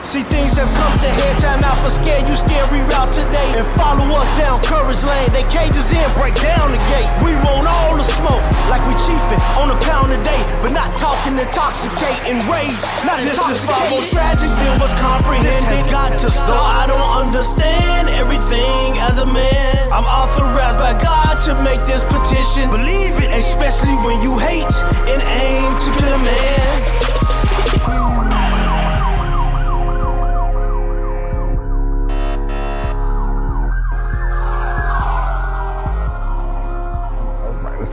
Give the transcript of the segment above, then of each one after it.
See, things have come to head, time out for scare you, scary route today. And follow us down Courage Lane, they cages in, break down the gates. We want all the smoke, like we chiefin' on a pound a day, but not talking intoxicating rage, not this intoxicating. This is far more tragic than what's comprehended. This has got to stop. I don't understand everything as a man. I'm authorized by God to make this petition. Believe it, especially when you hate and aim to kill a man.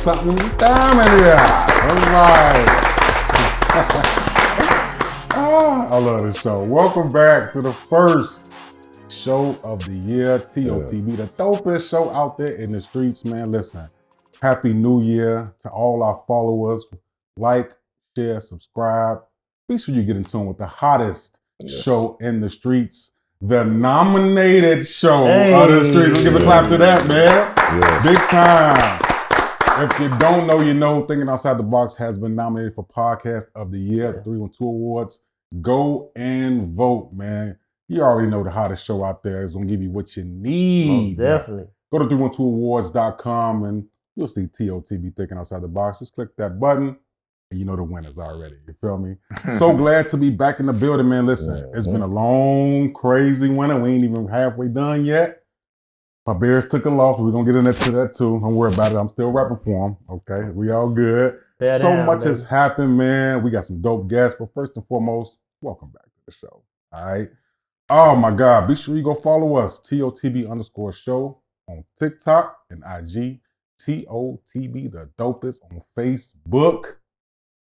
Clap me down in here. All right. I love this show. Welcome back to the first show of the year, TOTB, the dopest show out there in the streets, man. Listen, Happy New Year to all our followers. Like, share, subscribe. Be sure you get in tune with the hottest show in the streets, the nominated show of the streets. Let's give a clap to that, man. Yes. Big time. If you don't know, you know, Thinking Outside the Box has been nominated for Podcast of the Year, the 312 Awards. Go and vote, man. You already know the hottest show out there is going to give you what you need. Oh, definitely. Go to 312awards.com and you'll see TOTB Thinking Outside the Box. Just click that button and you know the winners already. You feel me? So glad to be back in the building, man. Listen, it's been a long, crazy winter. We ain't even halfway done yet. My Bears took a loss. We're going to get into that too. Don't worry about it. I'm still rapping for them. Okay. We all good. Much has happened, man. We got some dope guests. But first and foremost, welcome back to the show. All right. Oh, my God. Be sure you go follow us, TOTB_show on TikTok and IG. TOTB, the dopest on Facebook.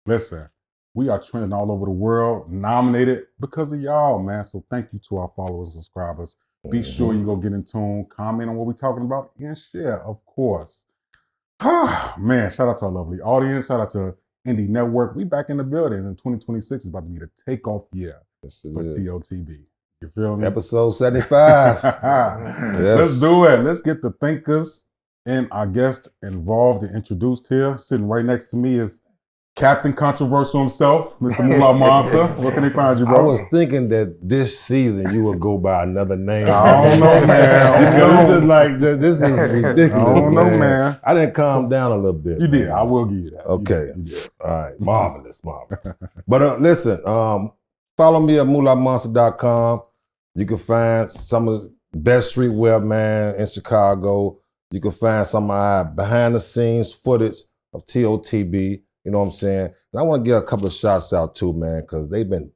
Listen, we are trending all over the world, nominated because of y'all, man. So thank you to our followers and subscribers. Be sure you go get in tune, comment on what we're talking about, and share, of course. Man, shout out to our lovely audience. Shout out to Indie Network. We back in the building, and 2026 is about to be the takeoff year for TOTB. You feel me? Episode 75. Let's do it. Let's get the thinkers and our guest involved and introduced here. Sitting right next to me is Captain Controversial himself, Mr. Moolah Monster. Where can they find you, bro? I was thinking that this season you would go by another name. I don't know, man. Because it's been like, this is ridiculous, I don't know, man. I didn't calm down a little bit. You did. I will give you that. Okay. You did. All right. Marvelous. But listen, follow me at moolahmonster.com. You can find some of the best streetwear, man, in Chicago. You can find some of my behind-the-scenes footage of TOTB. You know what I'm saying? And I want to give a couple of shots out too, man, because they've been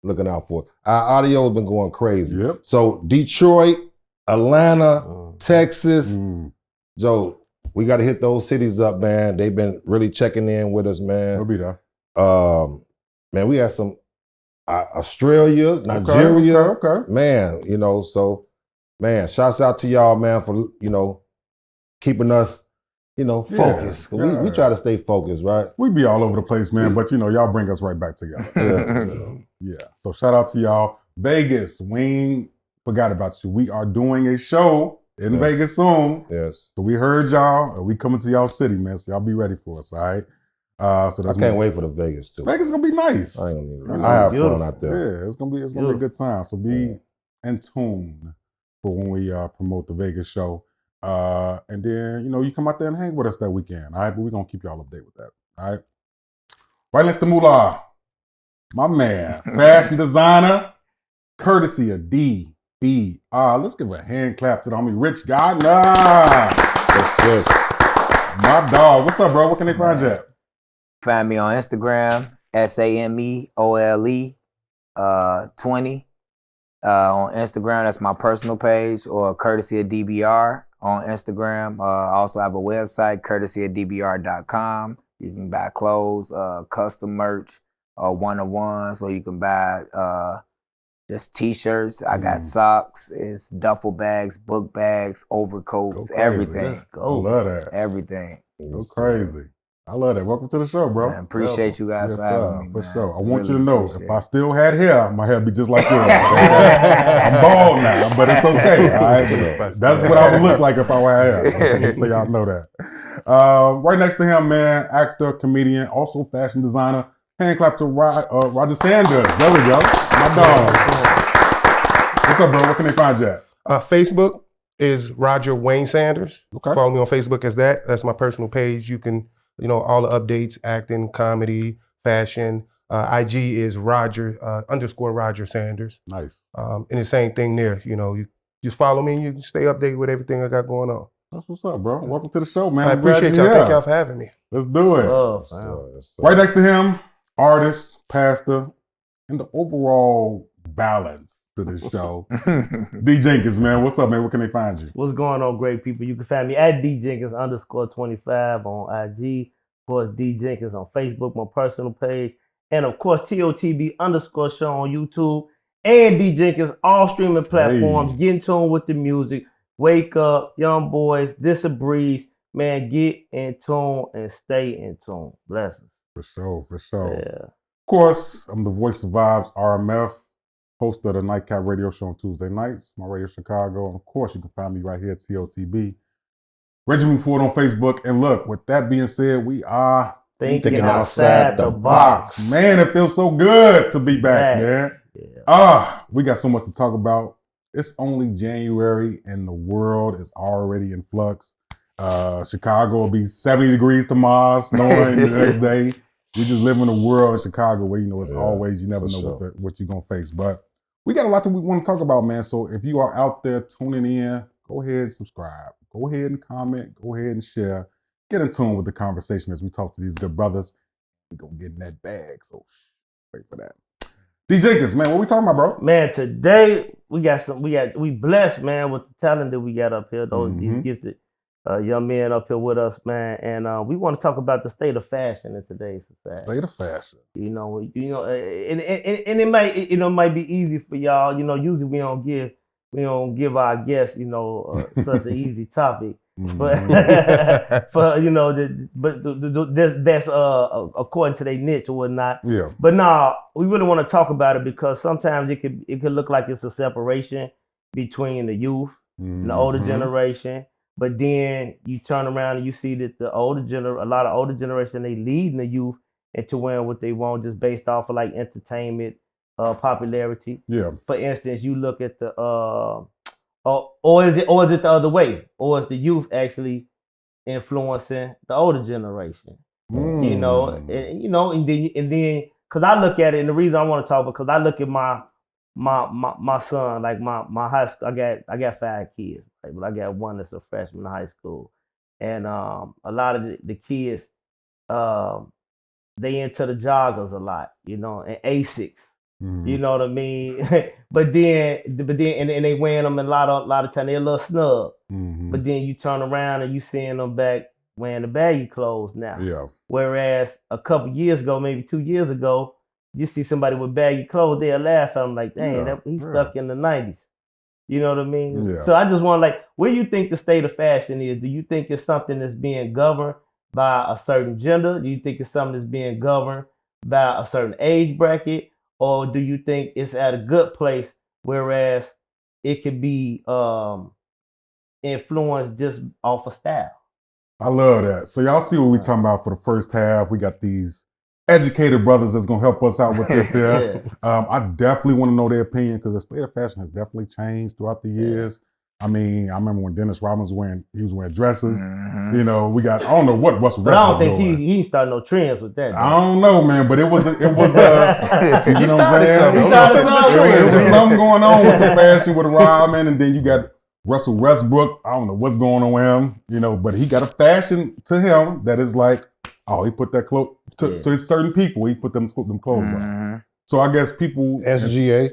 looking out for it. Our audio has been going crazy. Yep. So Detroit, Atlanta, Texas, Joe, we got to hit those cities up, man. They've been really checking in with us, man. We'll be there. Man, we had some Australia, Nigeria. Okay. Man, you know, so, man, shouts out to y'all, man, for, you know, keeping us, you know, focused. Yeah. We try to stay focused, right? We be all over the place, man, but you know, y'all bring us right back together. Yeah. So shout out to y'all. Vegas, we ain't forgot about you. We are doing a show in Vegas soon. Yes. So we heard y'all, and we coming to y'all city, man. So y'all be ready for us, all right? So that's I can't wait for the Vegas too. Vegas gonna be nice. I ain't gonna need I have fun out there. Yeah, it's gonna be a good time. So be in tune for when we promote the Vegas show. And then, you know, you come out there and hang with us that weekend, all right? But we're going to keep y'all updated with that, all right? Right next to Moolah, my man, fashion designer, courtesy of DBR. Let's give a hand clap to the homie Rich Garner. Yes. My dog. What's up, bro? Where can they find you at? Find me on Instagram, SAMEOLE 20. On Instagram, that's my personal page, or courtesy of DBR on Instagram. I also have a website, courtesyofdbr.com. You can buy clothes, custom merch, one-on-ones, or you can buy just t-shirts. I got socks, it's duffel bags, book bags, overcoats, everything. I love that. Everything. Go crazy. I love that. Welcome to the show, bro. Man, appreciate you guys for having me, For man. sure. I want you Really to know, appreciate if I still had hair, my hair would be just like yours. I'm bald now, but it's okay. All right? That's what I would look like if I had hair. Just so y'all know that. Right next to him, man, actor, comedian, also fashion designer, Hand clap to Roger Sanders. There we go. My dog. What's up, bro? Where can they find you at? Facebook is Roger Wayne Sanders. Okay. Follow me on Facebook as that. That's my personal page. You can, all the updates, acting, comedy, fashion. IG is Roger _Roger Sanders. Nice. And the same thing there. You just follow me and you can stay updated with everything I got going on. That's what's up, bro. Welcome to the show, man. I I'm glad appreciate you're y'all. here. Thank y'all for having me. Let's do it. Right next to him, artist, pastor, and the overall balance to this show. D Jenkins, man. What's up, man? Where can they find you? What's going on, great people? You can find me at D Jenkins _25 on IG. Of course, D Jenkins on Facebook, my personal page. And of course, TOTB _ show on YouTube. And D Jenkins, all streaming platforms. Hey. Get in tune with the music. Wake up, young boys. This a breeze. Man, get in tune and stay in tune. Blessings. For sure. Yeah. Of course, I'm the voice of Vibes, RMF, host of the Nightcap radio show on Tuesday nights, my radio Chicago. And of course, you can find me right here at TOTB. Reggie Ford on Facebook. And look, with that being said, we are Thinking outside the box. Man, it feels so good to be back, man. Yeah. We got so much to talk about. It's only January and the world is already in flux. Chicago will be 70 degrees tomorrow, snowing the next day. We just live in a world in Chicago where, it's always, you never know what you're going to face. But we got a lot that we want to talk about, man. So if you are out there tuning in, go ahead and subscribe. Go ahead and comment. Go ahead and share. Get in tune with the conversation as we talk to these good brothers. We're going to get in that bag. So wait for that. D Jenkins, man, what we talking about, bro? Man, today we blessed, man, with the talent that we got up here. These gifted young men up here with us, man, and we want to talk about the state of fashion in today's society. State of fashion. And it might be easy for y'all. Usually we don't give our guests, such an easy topic. But that's according to their niche or whatnot. Yeah. But now we really want to talk about it because sometimes it could look like it's a separation between the youth and the older generation. But then you turn around and you see that a lot of older generation, they leading the youth into wearing what they want just based off of like entertainment, popularity. Yeah. For instance, you look at the or is it the other way? Or is the youth actually influencing the older generation? And then because I look at it, and the reason I want to talk because I look at my son, like my high school. I got 5 kids, right? But I got one that's a freshman in high school, and a lot of the kids, they into the joggers a lot, and Asics. You know what I mean? but then and they wearing them a lot of time. They're a little snug. But then you turn around and you seeing them back wearing the baggy clothes now. Yeah. Whereas a couple years ago, maybe 2 years ago, you see somebody with baggy clothes, they'll laugh at them like, dang, he's stuck in the 90s. You know what I mean? Yeah. So I just want where do you think the state of fashion is? Do you think it's something that's being governed by a certain gender? Do you think it's something that's being governed by a certain age bracket? Or do you think it's at a good place, whereas it could be influenced just off of style? I love that. So y'all see what we talking about for the first half. We got these educated brothers that's going to help us out with this here. I definitely want to know their opinion because the state of fashion has definitely changed throughout the years. I mean, I remember when Dennis Rodman was wearing dresses. We got, I don't know what Russell Westbrook. But I don't think he ain't started no trends with that. I don't know, man, but it was you know what I'm saying? He started There was something going on with the fashion with Rodman, and then you got Russell Westbrook. I don't know what's going on with him, but he got a fashion to him that is like, he put that clothes. So it's certain people, he put them clothes on. So I guess people. SGA,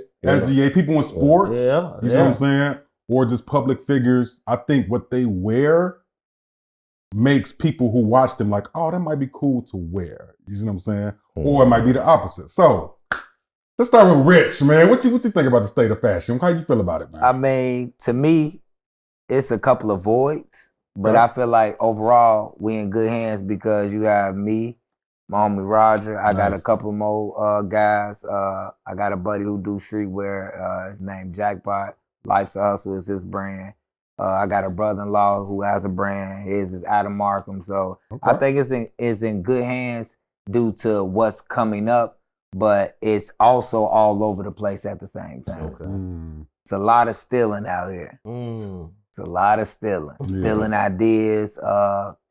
people in sports. You know what I'm saying? Or just public figures. I think what they wear makes people who watch them like, that might be cool to wear. You see what I'm saying? Or it might be the opposite. So let's start with Rich, man. What you think about the state of fashion? How you feel about it, man? I mean, to me, it's a couple of voids, but I feel like overall we in good hands because you have me, my homie Roger. I got a couple more guys. I got a buddy who do streetwear. His name Jackpot. Life's a Hustle is his brand. I got a brother-in-law who has a brand. His is Adam Markham. So I think it's in good hands due to what's coming up, but it's also all over the place at the same time. Mm. It's a lot of stealing out here. It's a lot of stealing. Stealing ideas,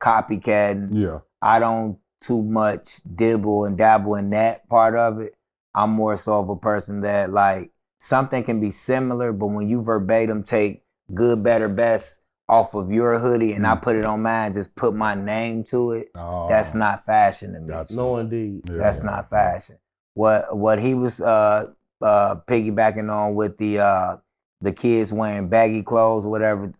copycatting. Yeah. I don't too much dibble and dabble in that part of it. I'm more so of a person that like something can be similar, but when you verbatim take good, better, best off of your hoodie and I put it on mine, just put my name to it, that's not fashion to me. Gotcha. No, indeed. Yeah. That's not fashion. What he was piggybacking on with the kids wearing baggy clothes or whatever,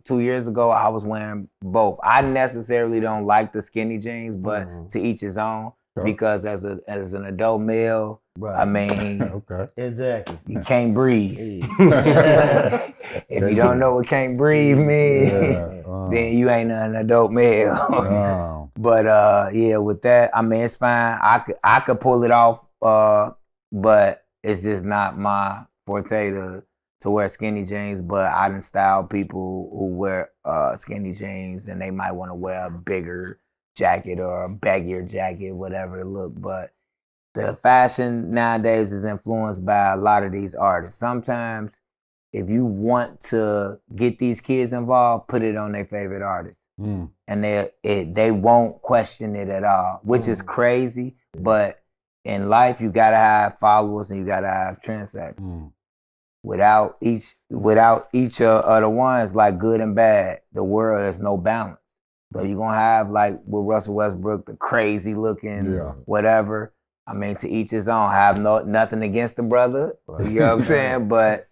2 years ago, I was wearing both. I necessarily don't like the skinny jeans, but to each his own. Because as an adult male, Right. I mean, Okay. Exactly. you can't breathe. Yeah. If you don't know what can't breathe means, then you ain't an adult male. But yeah, with that, I mean, it's fine. I could pull it off, but it's just not my forte to wear skinny jeans. But I done style people who wear skinny jeans and they might want to wear a bigger jacket or a baggier jacket, whatever it look. But the fashion nowadays is influenced by a lot of these artists. Sometimes if you want to get these kids involved, put it on their favorite artist. And they won't question it at all, which is crazy. But in life, you gotta have followers and you gotta have trendsetters. Without each of the ones, like good and bad, the world has no balance. So you're gonna have, like with Russell Westbrook, the crazy looking whatever. I mean, to each his own. I have nothing against the brother. You know what I'm saying? But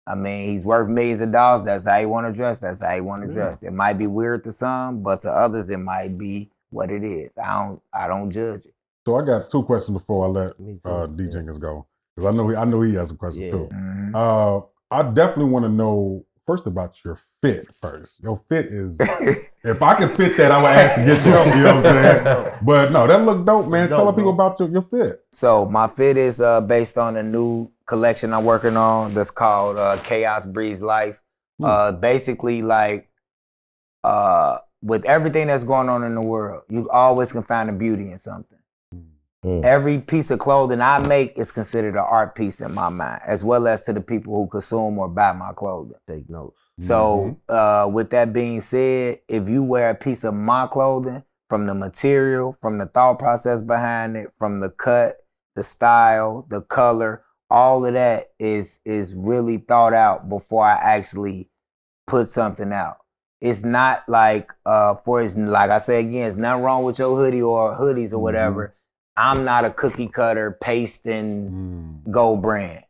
I mean, he's worth millions of dollars. That's how you want to dress. That's how you want to dress. It might be weird to some, but to others, it might be what it is. I don't judge it. So I got 2 questions before I let D Jenkins go, because I know he has some questions too. I definitely want to know first about your fit first. Your fit is, if I could fit that, I would ask to get them, you know what I'm saying? But no, that look dope, man. Tell the people about your fit. So my fit is based on a new collection I'm working on that's called Chaos Breeds Life. Basically, like with everything that's going on in the world, you always can find a beauty in something. Every piece of clothing I make is considered an art piece in my mind, as well as to the people who consume or buy my clothing. Take notes. So with that being said, if you wear a piece of my clothing, from the material, from the thought process behind it, from the cut, the style, the color, all of that is really thought out before I actually put something out. It's not like, like I say again, it's nothing wrong with your hoodie or hoodies or whatever. I'm not a cookie cutter, paste and go brand.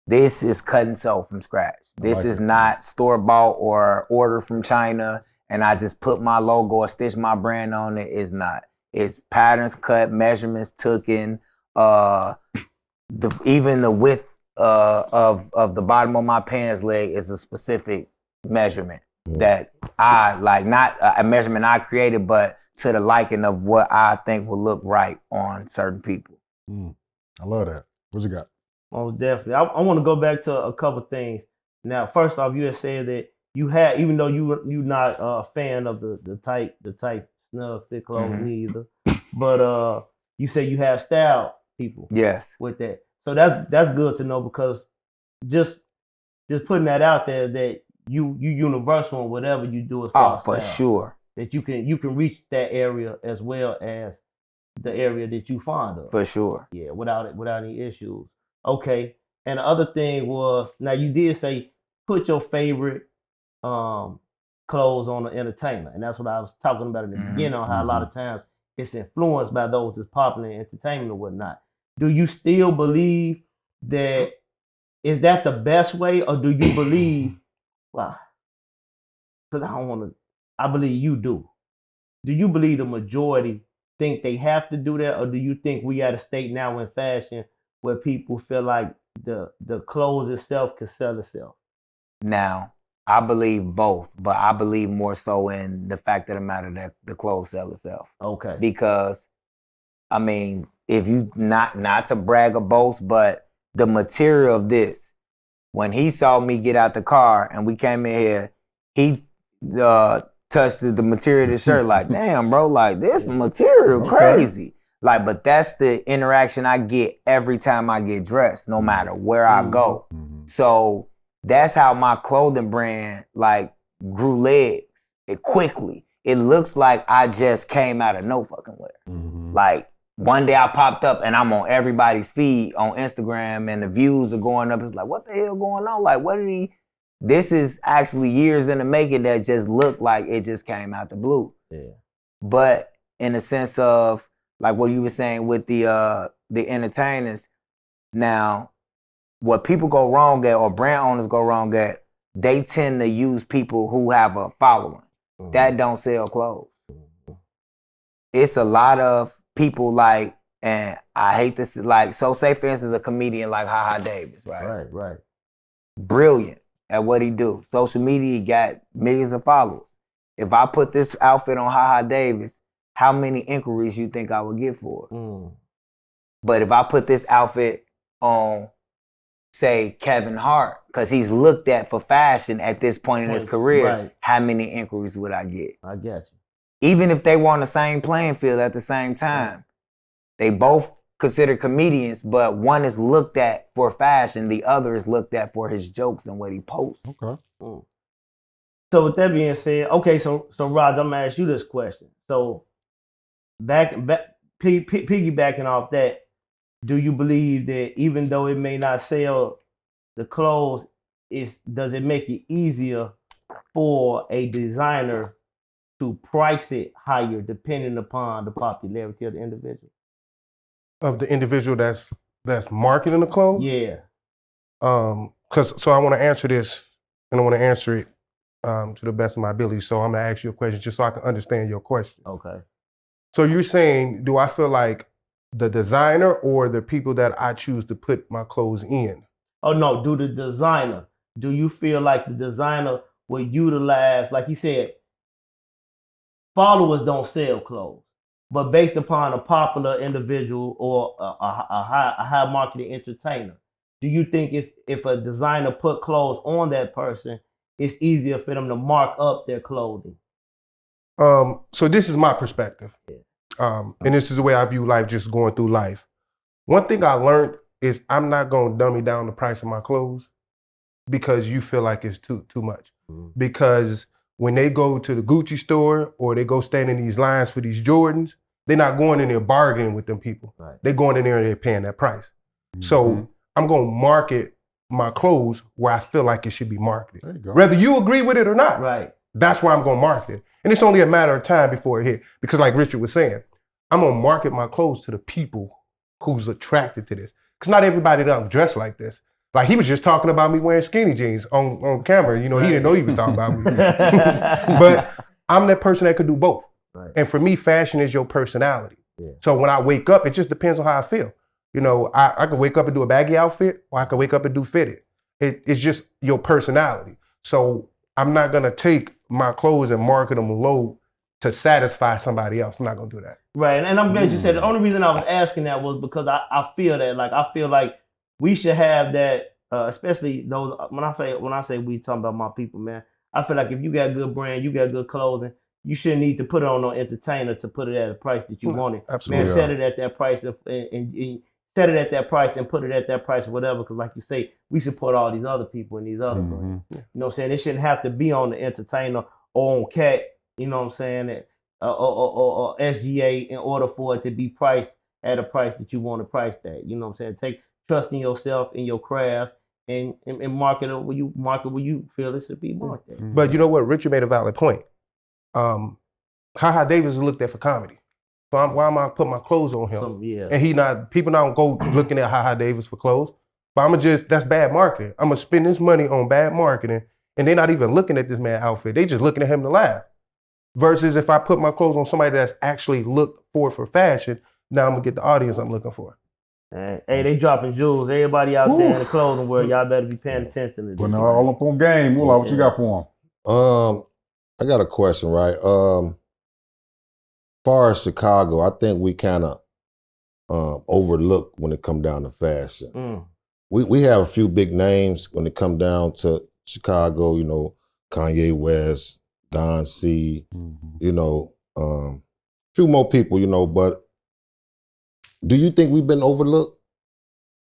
This is cut and sew from scratch. This is not store bought or order from China and I just put my logo or stitch my brand on it. It's not. It's patterns cut, measurements taken, even the width of the bottom of my pants leg is a specific measurement that I like, not a measurement I created, but to the liking of what I think will look right on certain people. I love that. What you got? Most definitely. I want to go back to a couple things. Now, first off, you had said that you had, even though you're not a fan of the tight snug fit clothing either, but you say you have style people. Yes. With that, so that's good to know, because just putting that out there that you universal in whatever you do as far as for style. Sure. That you can reach that area as well as the area that you fond of. For sure. Yeah, without any issues. Okay. And the other thing was, now you did say put your favorite clothes on the entertainment, and that's what I was talking about in the beginning, on how a lot of times it's influenced by those that's popular in entertainment or whatnot. Do you still believe that is that the best way, or do you believe, well, because I believe you do. Do you believe the majority think they have to do that, or do you think we at a state now in fashion where people feel like the clothes itself can sell itself? Now, I believe both, but I believe more so in the fact of the matter that the clothes sell itself. Okay. Because, I mean, if you, not to brag or boast, but the material of this, when he saw me get out the car and we came in here, he touched the material of the shirt like, damn, bro, like this material crazy. Like, but that's the interaction I get every time I get dressed, no matter where I go. So that's how my clothing brand like grew legs. It quickly. It looks like I just came out of no fucking where. Like one day I popped up and I'm on everybody's feed on Instagram and the views are going up. It's like, what the hell going on? Like, what did he? This is actually years in the making that just looked like it just came out the blue. Yeah. But in the sense of like what you were saying with the entertainers, now what people go wrong at or brand owners go wrong at, they tend to use people who have a following that don't sell clothes. It's a lot of people like, and I hate this, like, so say for instance a comedian like Ha Davis, right? Right. Brilliant at what he do. Social media, he got millions of followers. If I put this outfit on Ha Davis, how many inquiries you think I would get for it? But if I put this outfit on, say, Kevin Hart, because he's looked at for fashion at this point in his career, how many inquiries would I get? I get you. Even if they were on the same playing field at the same time, they both considered comedians, but one is looked at for fashion, the other is looked at for his jokes and what he posts. Okay. So with that being said, okay, so Raj, I'm gonna ask you this question. So piggybacking off that, do you believe that even though it may not sell the clothes, does it make it easier for a designer to price it higher depending upon the popularity of the individual? Of the individual that's marketing the clothes? Yeah. So I want to answer this, and I want to answer it to the best of my ability. So I'm gonna ask you a question just so I can understand your question. Okay. So you're saying, do I feel like the designer or the people that I choose to put my clothes in? Oh no, do you feel like the designer will utilize, like you said, followers don't sell clothes, but based upon a popular individual or a high marketing entertainer, do you think if a designer put clothes on that person, it's easier for them to mark up their clothing? So this is my perspective. And this is the way I view life, just going through life. One thing I learned is I'm not going to dummy down the price of my clothes because you feel like it's too much. Because when they go to the Gucci store or they go stand in these lines for these Jordans, they're not going in there bargaining with them people. Right. They're going in there and they're paying that price. So I'm going to market my clothes where I feel like it should be marketed. There you go. Whether you agree with it or not. Right. That's where I'm going to market it. And it's only a matter of time before it hit. Because like Richard was saying, I'm going to market my clothes to the people who's attracted to this. Because not everybody doesn't dress like this. Like he was just talking about me wearing skinny jeans on camera. You know, he didn't know he was talking about me. But I'm that person that could do both. Right. And for me, fashion is your personality. Yeah. So when I wake up, it just depends on how I feel. You know, I could wake up and do a baggy outfit, or I could wake up and do fitted. It's just your personality. So I'm not going to take my clothes and market them low to satisfy somebody else. I'm not going to do that. Right. And I'm glad you said it. The only reason I was asking that was because I feel that, like, I feel like we should have that, especially those, when I say we talking about my people, man, I feel like if you got good brand, you got good clothing, you shouldn't need to put it on no entertainer to put it at a price that you want it. Absolutely. Man, set it at that price and set it at that price and put it at that price or whatever. Because like you say, we support all these other people and these other brands. You know what I'm saying? It shouldn't have to be on the entertainer or on Cat, you know what I'm saying, or SGA in order for it to be priced at a price that you want to price that. You know what I'm saying? Trust in yourself, in your craft, and market it where you feel it should be marketed. But you know what? Richard made a valid point. Ha Davis is looked at for comedy. So why am I putting my clothes on him? And people don't go looking at Ha Davis for clothes. But that's bad marketing. I'm gonna spend this money on bad marketing, and they're not even looking at this man's outfit. They just looking at him to laugh. Versus if I put my clothes on somebody that's actually looked for fashion, now I'm gonna get the audience I'm looking for. Hey, they dropping jewels. Everybody out there in the clothing world, y'all better be paying attention to this. But now all up on game. Moolah, what you got for him? I got a question, right? Far as Chicago, I think we kind of overlook when it come down to fashion. We have a few big names when it come down to Chicago, you know, Kanye West, Don C, you know, few more people, you know, but Do you think we've been overlooked?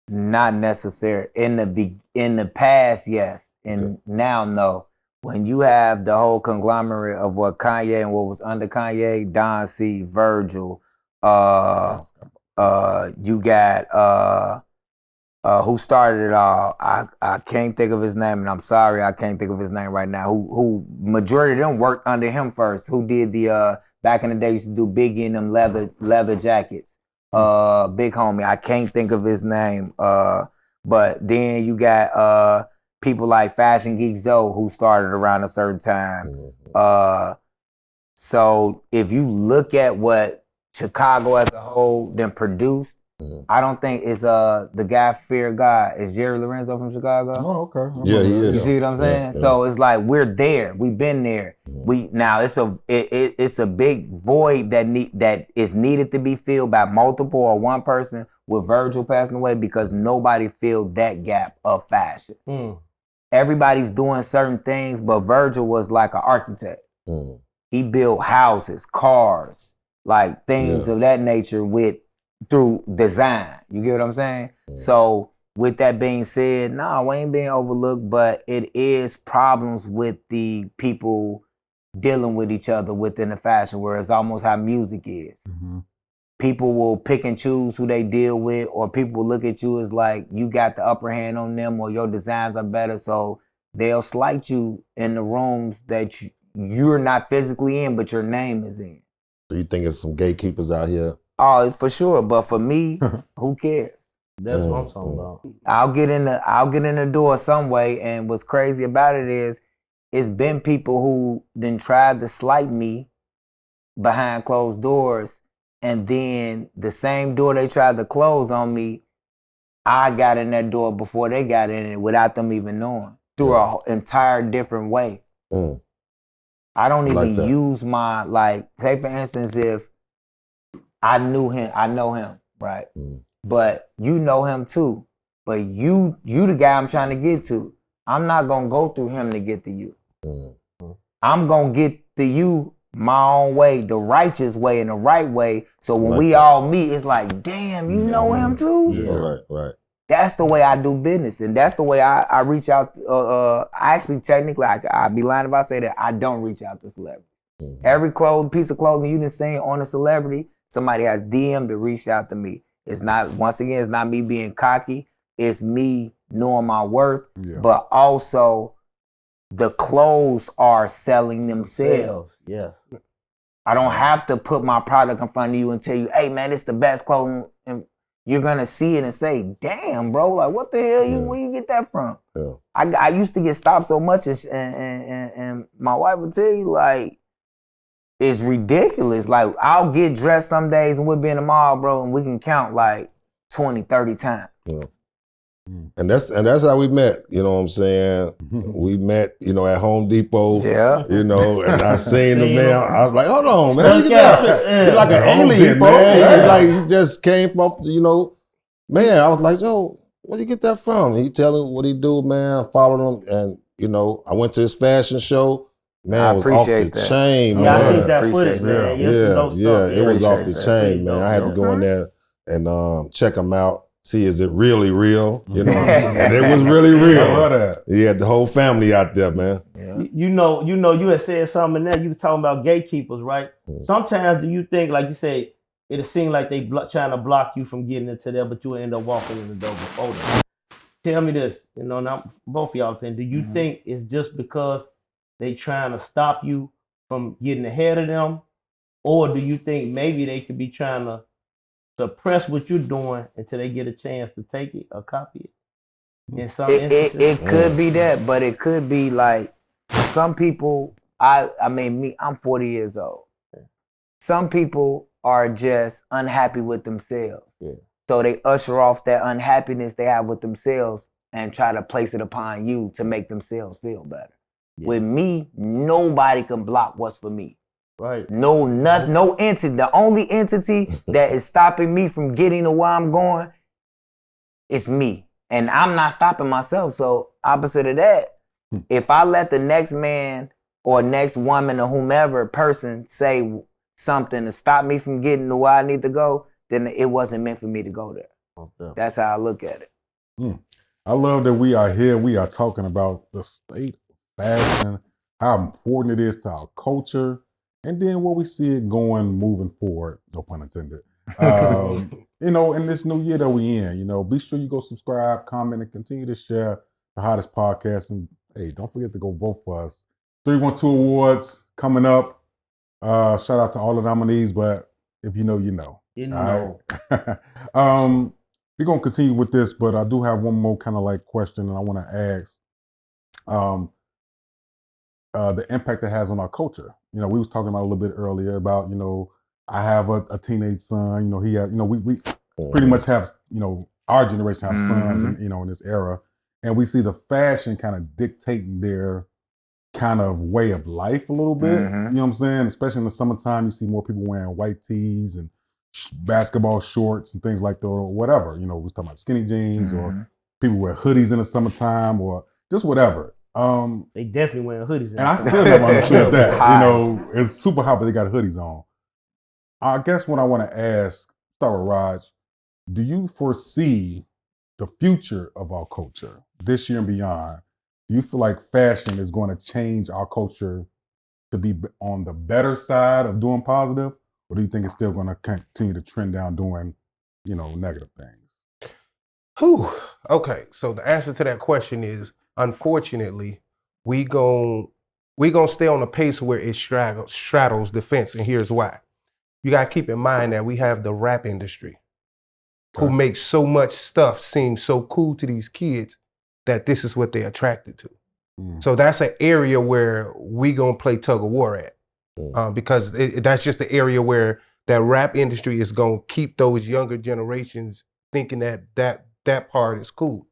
Not necessary. In the past, yes. And now, no. When you have the whole conglomerate of what Kanye and what was under Kanye, Don C, Virgil, you got who started it all. I can't think of his name, and I'm sorry I can't think of his name right now. Who majority of them worked under him first. Who did the back in the day used to do Biggie and them leather jackets. Big homie. I can't think of his name. But then you got people like Fashion Geek Zoe who started around a certain time. So if you look at what Chicago as a whole then produced, I don't think it's the guy Fear God. Is Jerry Lorenzo from Chicago? Oh, okay. Yeah, he is. You see what I'm saying? Yeah. So it's like we're there. We've been there. Now it's a big void that is needed to be filled by multiple or one person with Virgil passing away because nobody filled that gap of fashion. Everybody's doing certain things, but Virgil was like an architect. He built houses, cars, like things of that nature through design. You get what I'm saying? So with that being said, no, we ain't being overlooked, but it is problems with the people dealing with each other within the fashion world. It's almost how music is. People will pick and choose who they deal with, or people will look at you as like you got the upper hand on them or your designs are better, so they'll slight you in the rooms that you're not physically in, but your name is in. Do you think there's some gatekeepers out here? Oh, for sure. But for me, who cares? That's what I'm talking about. I'll get in the door some way. And what's crazy about it is, it's been people who then tried to slight me behind closed doors, and then the same door they tried to close on me, I got in that door before they got in it without them even knowing through an entire different way. I don't even use my, like, say for instance, if I know him, right? But you know him too. But you the guy I'm trying to get to. I'm not gonna go through him to get to you. I'm gonna get to you my own way, the righteous way and the right way. So when we all meet, it's like, damn, you know him too? Right. That's the way I do business. And that's the way I reach out. I actually, technically, I'd be lying if I say that I don't reach out to celebrities. Every piece of clothing you done seen on a celebrity, somebody has DM'd to reach out to me. It's not, once again, it's not me being cocky. It's me knowing my worth, but also the clothes are selling themselves. Yes. I don't have to put my product in front of you and tell you, hey man, it's the best clothing. And you're gonna see it and say, damn, bro, like what the hell, where you get that from? I used to get stopped so much and my wife would tell you, like, it's ridiculous. Like, I'll get dressed some days and we'll be in the mall, bro, and we can count like 20, 30 times. And that's how we met, you know what I'm saying? We met, at Home Depot. And I seen the man. I was like, hold on, man. Look at that. He's like an alien, man. He's like, he just came from, man. I was like, yo, where you get that from? He tell me what he do, man. I followed him, and I went to his fashion show. Man, I it was off the chain, man. I seen that footage, man. It was off the chain, man. I had to go in there and check him out. See, is it really real? And it was really real. I love that. He had the whole family out there, man. You had said something there. You were talking about gatekeepers, right? Sometimes do you think, like you say, it'll seem like they trying to block you from getting into there, but you'll end up walking in the door before them. Tell me this, now both of y'all opinion. Do you think it's just because they trying to stop you from getting ahead of them? Or do you think maybe they could be trying to suppress what you're doing until they get a chance to take it or copy it? In some instances, it could be that, but it could be like some people. I'm 40 years old. Some people are just unhappy with themselves, so they usher off that unhappiness they have with themselves and try to place it upon you to make themselves feel better. With me, nobody can block what's for me. Right. No entity. The only entity that is stopping me from getting to where I'm going is me. And I'm not stopping myself. So opposite of that, if I let the next man or next woman or whomever person say something to stop me from getting to where I need to go, then it wasn't meant for me to go there. That's how I look at it. I love that we are here. We are talking about the state of fashion, how important it is to our culture, and then where we see it going moving forward. No pun intended. You know, in this new year that we in, you know, be sure you go subscribe, comment, and continue to share the hottest podcast. And hey, don't forget to go vote for us. 312 Awards coming up. Shout out to all the nominees, but if you know, you know. You know. All right? We're going to continue with this, but I do have one more kind of like question, and I want to ask the impact it has on our culture. You know, we was talking about a little bit earlier about, you know, I have a teenage son. You know, he has, you know, we pretty much have, you know, our generation have sons, and, you know, in this era, and we see the fashion kind of dictating their kind of way of life a little bit. You know what I'm saying? Especially in the summertime, you see more people wearing white tees and basketball shorts and things like that, or whatever. You know, we're talking about skinny jeans, or people wear hoodies in the summertime, or just whatever. They definitely wearing hoodies. And I still never understood that. You know, it's super hot, but they got hoodies on. I guess what I want to ask, start with Raj, do you foresee the future of our culture this year and beyond? Do you feel like fashion is going to change our culture to be on the better side of doing positive? Or do you think it's still going to continue to trend down doing, you know, negative things? Whew. Okay, so the answer to that question is, unfortunately, we gon' stay on a pace where it straddles the fence, and here's why. You gotta keep in mind that we have the rap industry, who makes so much stuff seem so cool to these kids that this is what they're attracted to. So that's an area where we gonna play tug of war at. Because that's just the area where that rap industry is going to keep those younger generations thinking that part is cool,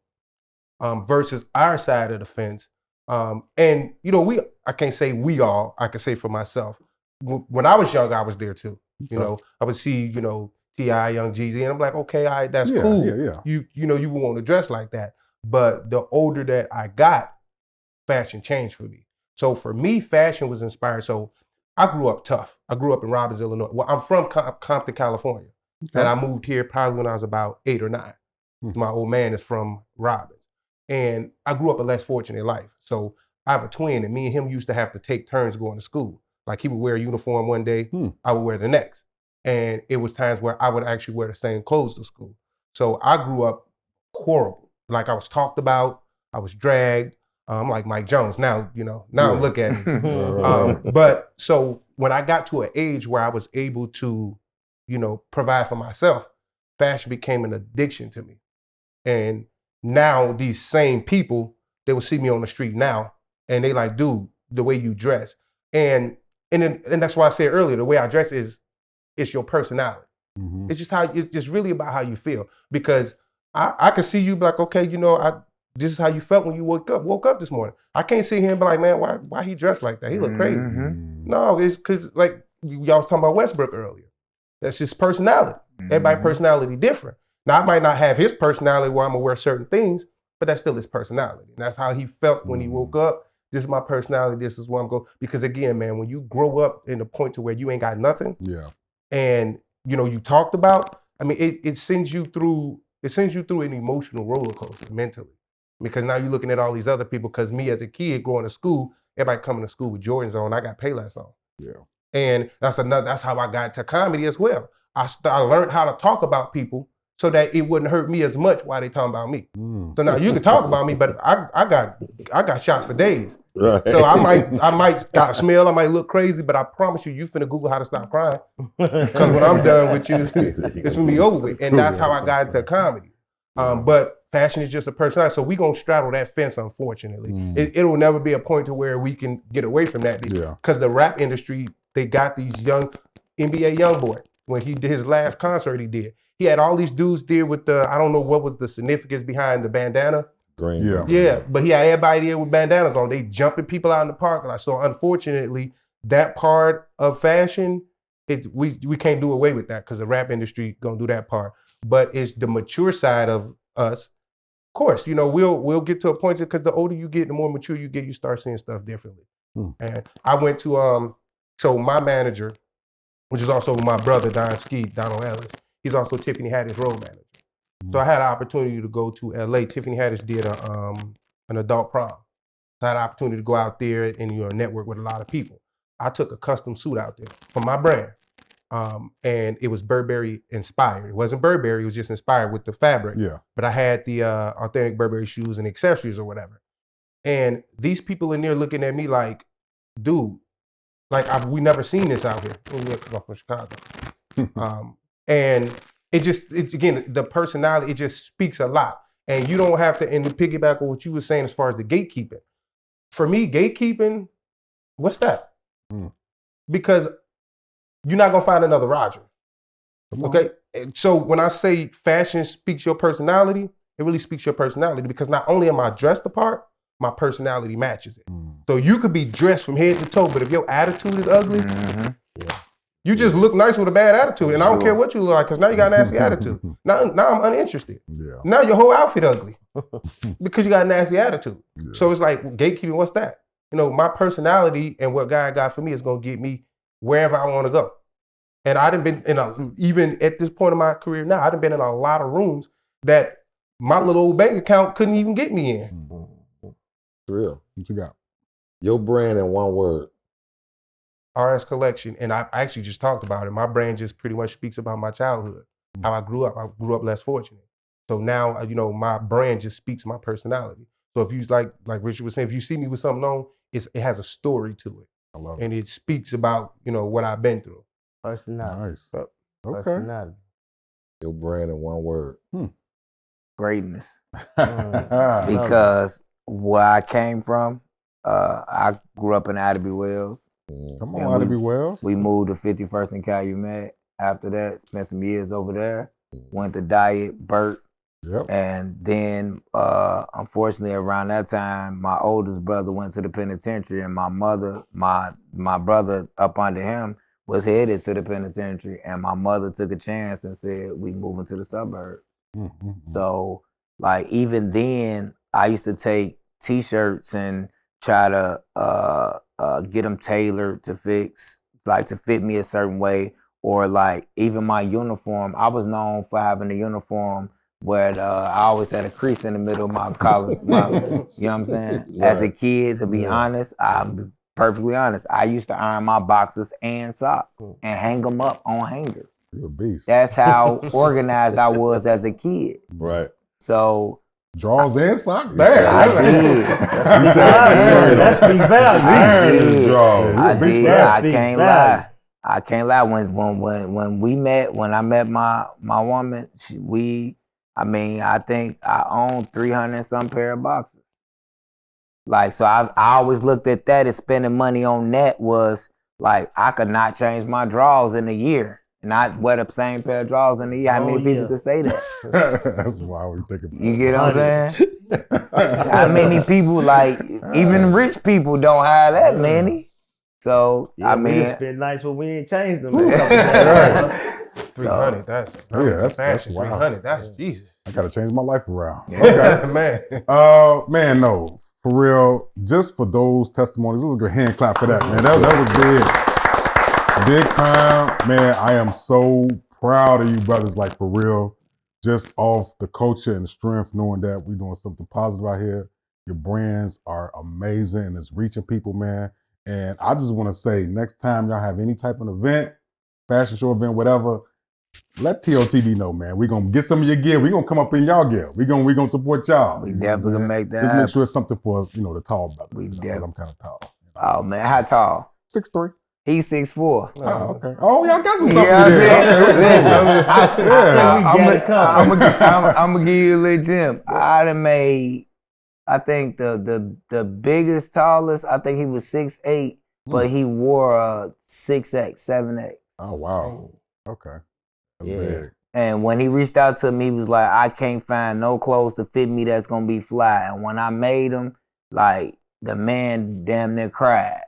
versus our side of the fence. And, you know, I can't say we all, I can say for myself. When I was young, I was there too. You know, I would see, you know, T.I., Young Jeezy, and I'm like, okay, all right, that's cool. Yeah. You know, you want to dress like that. But the older that I got, fashion changed for me. So for me, fashion was inspired. So I grew up tough. I grew up in Robbins, Illinois. Well, I'm from Compton, California. And I moved here probably when I was about 8 or 9. My old man is from Robbins. And I grew up a less fortunate life. So I have a twin, and me and him used to have to take turns going to school. Like he would wear a uniform one day, I would wear the next. And it was times where I would actually wear the same clothes to school. So I grew up horrible. Like I was talked about, I was dragged. I'm like Mike Jones now, you know, look at me. But so when I got to an age where I was able to, you know, provide for myself, fashion became an addiction to me. And now these same people, they will see me on the street now and they like, dude, the way you dress. And that's why I said earlier, the way I dress it's your personality. It's just it's really about how you feel. Because I can see you be like, okay, you know, this is how you felt when you woke up this morning. I can't see him and be like, man, why he dressed like that? He look crazy. No, it's because like y'all was talking about Westbrook earlier. That's his personality. Everybody's personality different. Now I might not have his personality where I'm gonna wear certain things, but that's still his personality. And that's how he felt when he woke up. This is my personality. This is where I'm going. Because again, man, when you grow up in the point to where you ain't got nothing, and you know you talked about, I mean, it sends you through an emotional roller coaster mentally. Because now you're looking at all these other people, because me as a kid going to school, everybody coming to school with Jordans on, I got Payless on. And that's how I got to comedy as well. I learned how to talk about people so that it wouldn't hurt me as much while they talking about me. So now you can talk about me, but I got shots for days. Right. So I might got a smell, I might look crazy, but I promise you finna Google how to stop crying. Because when I'm done with you, it's gonna be over with. And that's how I got into comedy. But fashion is just a personality. So we gonna straddle that fence, unfortunately. It will never be a point to where we can get away from that. Because the rap industry, they got these young NBA young boy. When he did his last concert he had all these dudes there with I don't know what was the significance behind the bandana. Green. Yeah, but he had everybody there with bandanas on. They jumping people out in the parking lot. So unfortunately, that part of fashion, we can't do away with that because the rap industry gonna do that part. But it's the mature side of us. Of course, you know, we'll get to a point because the older you get, the more mature you get, you start seeing stuff differently. And I went to so my manager, which is also my brother, Donald Ellis, He's also Tiffany Haddish road manager. So I had an opportunity to go to LA. Tiffany Haddish did an adult prom. So I had an opportunity to go out there and network with a lot of people. I took a custom suit out there for my brand. And it was Burberry inspired. It wasn't Burberry, it was just inspired with the fabric. Yeah. But I had the authentic Burberry shoes and accessories or whatever. And these people in there looking at me like, dude, like we never seen this out here. I'm from Chicago. And again, the personality, it just speaks a lot. And you don't have to, and to piggyback on what you were saying as far as the gatekeeping. For me, gatekeeping, what's that? Because you're not gonna find another Roger. Okay? And so when I say fashion speaks your personality, it really speaks your personality because not only am I dressed the part, my personality matches it. So you could be dressed from head to toe, but if your attitude is ugly, you just look nice with a bad attitude. And I don't care what you look like, because now you got a nasty attitude. Now I'm uninterested. Yeah. Now your whole outfit ugly because you got a nasty attitude. Yeah. So it's like, gatekeeping, what's that? My personality and what God got for me is gonna get me wherever I wanna go. And I done been even at this point in my career now, I done been in a lot of rooms that my little old bank account couldn't even get me in. For real. What you got? Your brand in one word. RS Collection, and I actually just talked about it. My brand just pretty much speaks about my childhood, how I grew up. I grew up less fortunate. So now, my brand just speaks my personality. So if you, like Richard was saying, if you see me with something on, it has a story to it. I love it. And it speaks about, what I've been through. Personality. Nice. Okay. Personality. Your brand in one word. Greatness. Because where I came from, I grew up in Abbey Wells. Come on, Abbey Wells. We moved to 51st and Calumet. After that, spent some years over there. Went to Diet, Burt. Yep. And then, unfortunately, around that time, my oldest brother went to the penitentiary, and my brother up under him was headed to the penitentiary, and my mother took a chance and said, we moving to the suburbs. So, like, even then, I used to take T-shirts and try to get them tailored to fit me a certain way, or like even my uniform. I was known for having a uniform where I always had a crease in the middle of my collar. You know what I'm saying? Right. As a kid, to be honest, I'm perfectly honest, I used to iron my boxers and socks and hang them up on hangers. You're a beast. That's how organized I was as a kid. Right. So draws and socks. I did. That's big value. I did. I can't lie. I can't lie. When I met my woman, I think I owned 300 and some pair of boxes. Like, so I always looked at that as spending money on that was like, I could not change my drawers in a year. And I wear the same pair of drawers in a year. How many people could say that? That's why we think about it. You get what I'm saying? How many people, like, even rich people don't have that many. So, yeah, we just spend nights when we ain't changed them. 300, that's wow. 300, that's Jesus. I gotta change my life around. Yeah. Okay. Man, no. For real, just for those testimonies, this is a good hand clap for that, man. That was big. Big time. Man, I am so proud of you brothers, like for real. Just off the culture and the strength, knowing that we're doing something positive out here. Your brands are amazing and it's reaching people, man. And I just want to say, next time y'all have any type of event, fashion show event, whatever, let TOTB know, man. We're going to get some of your gear. We're going to come up in y'all gear. We're gonna support y'all. We definitely going to make that Just happen. make sure it's something for, the tall brothers. We definitely. I'm kind of tall. Oh, man. How tall? 6'3". He's 6'4". Oh, okay. Oh, y'all got some stuff I'm going to give you a little gem. I done made, I think the biggest, tallest, I think he was 6'8", but he wore a 6X, 7X. Oh, wow. Okay. That's big. And when he reached out to me, he was like, I can't find no clothes to fit me that's going to be fly. And when I made him, like, the man damn near cried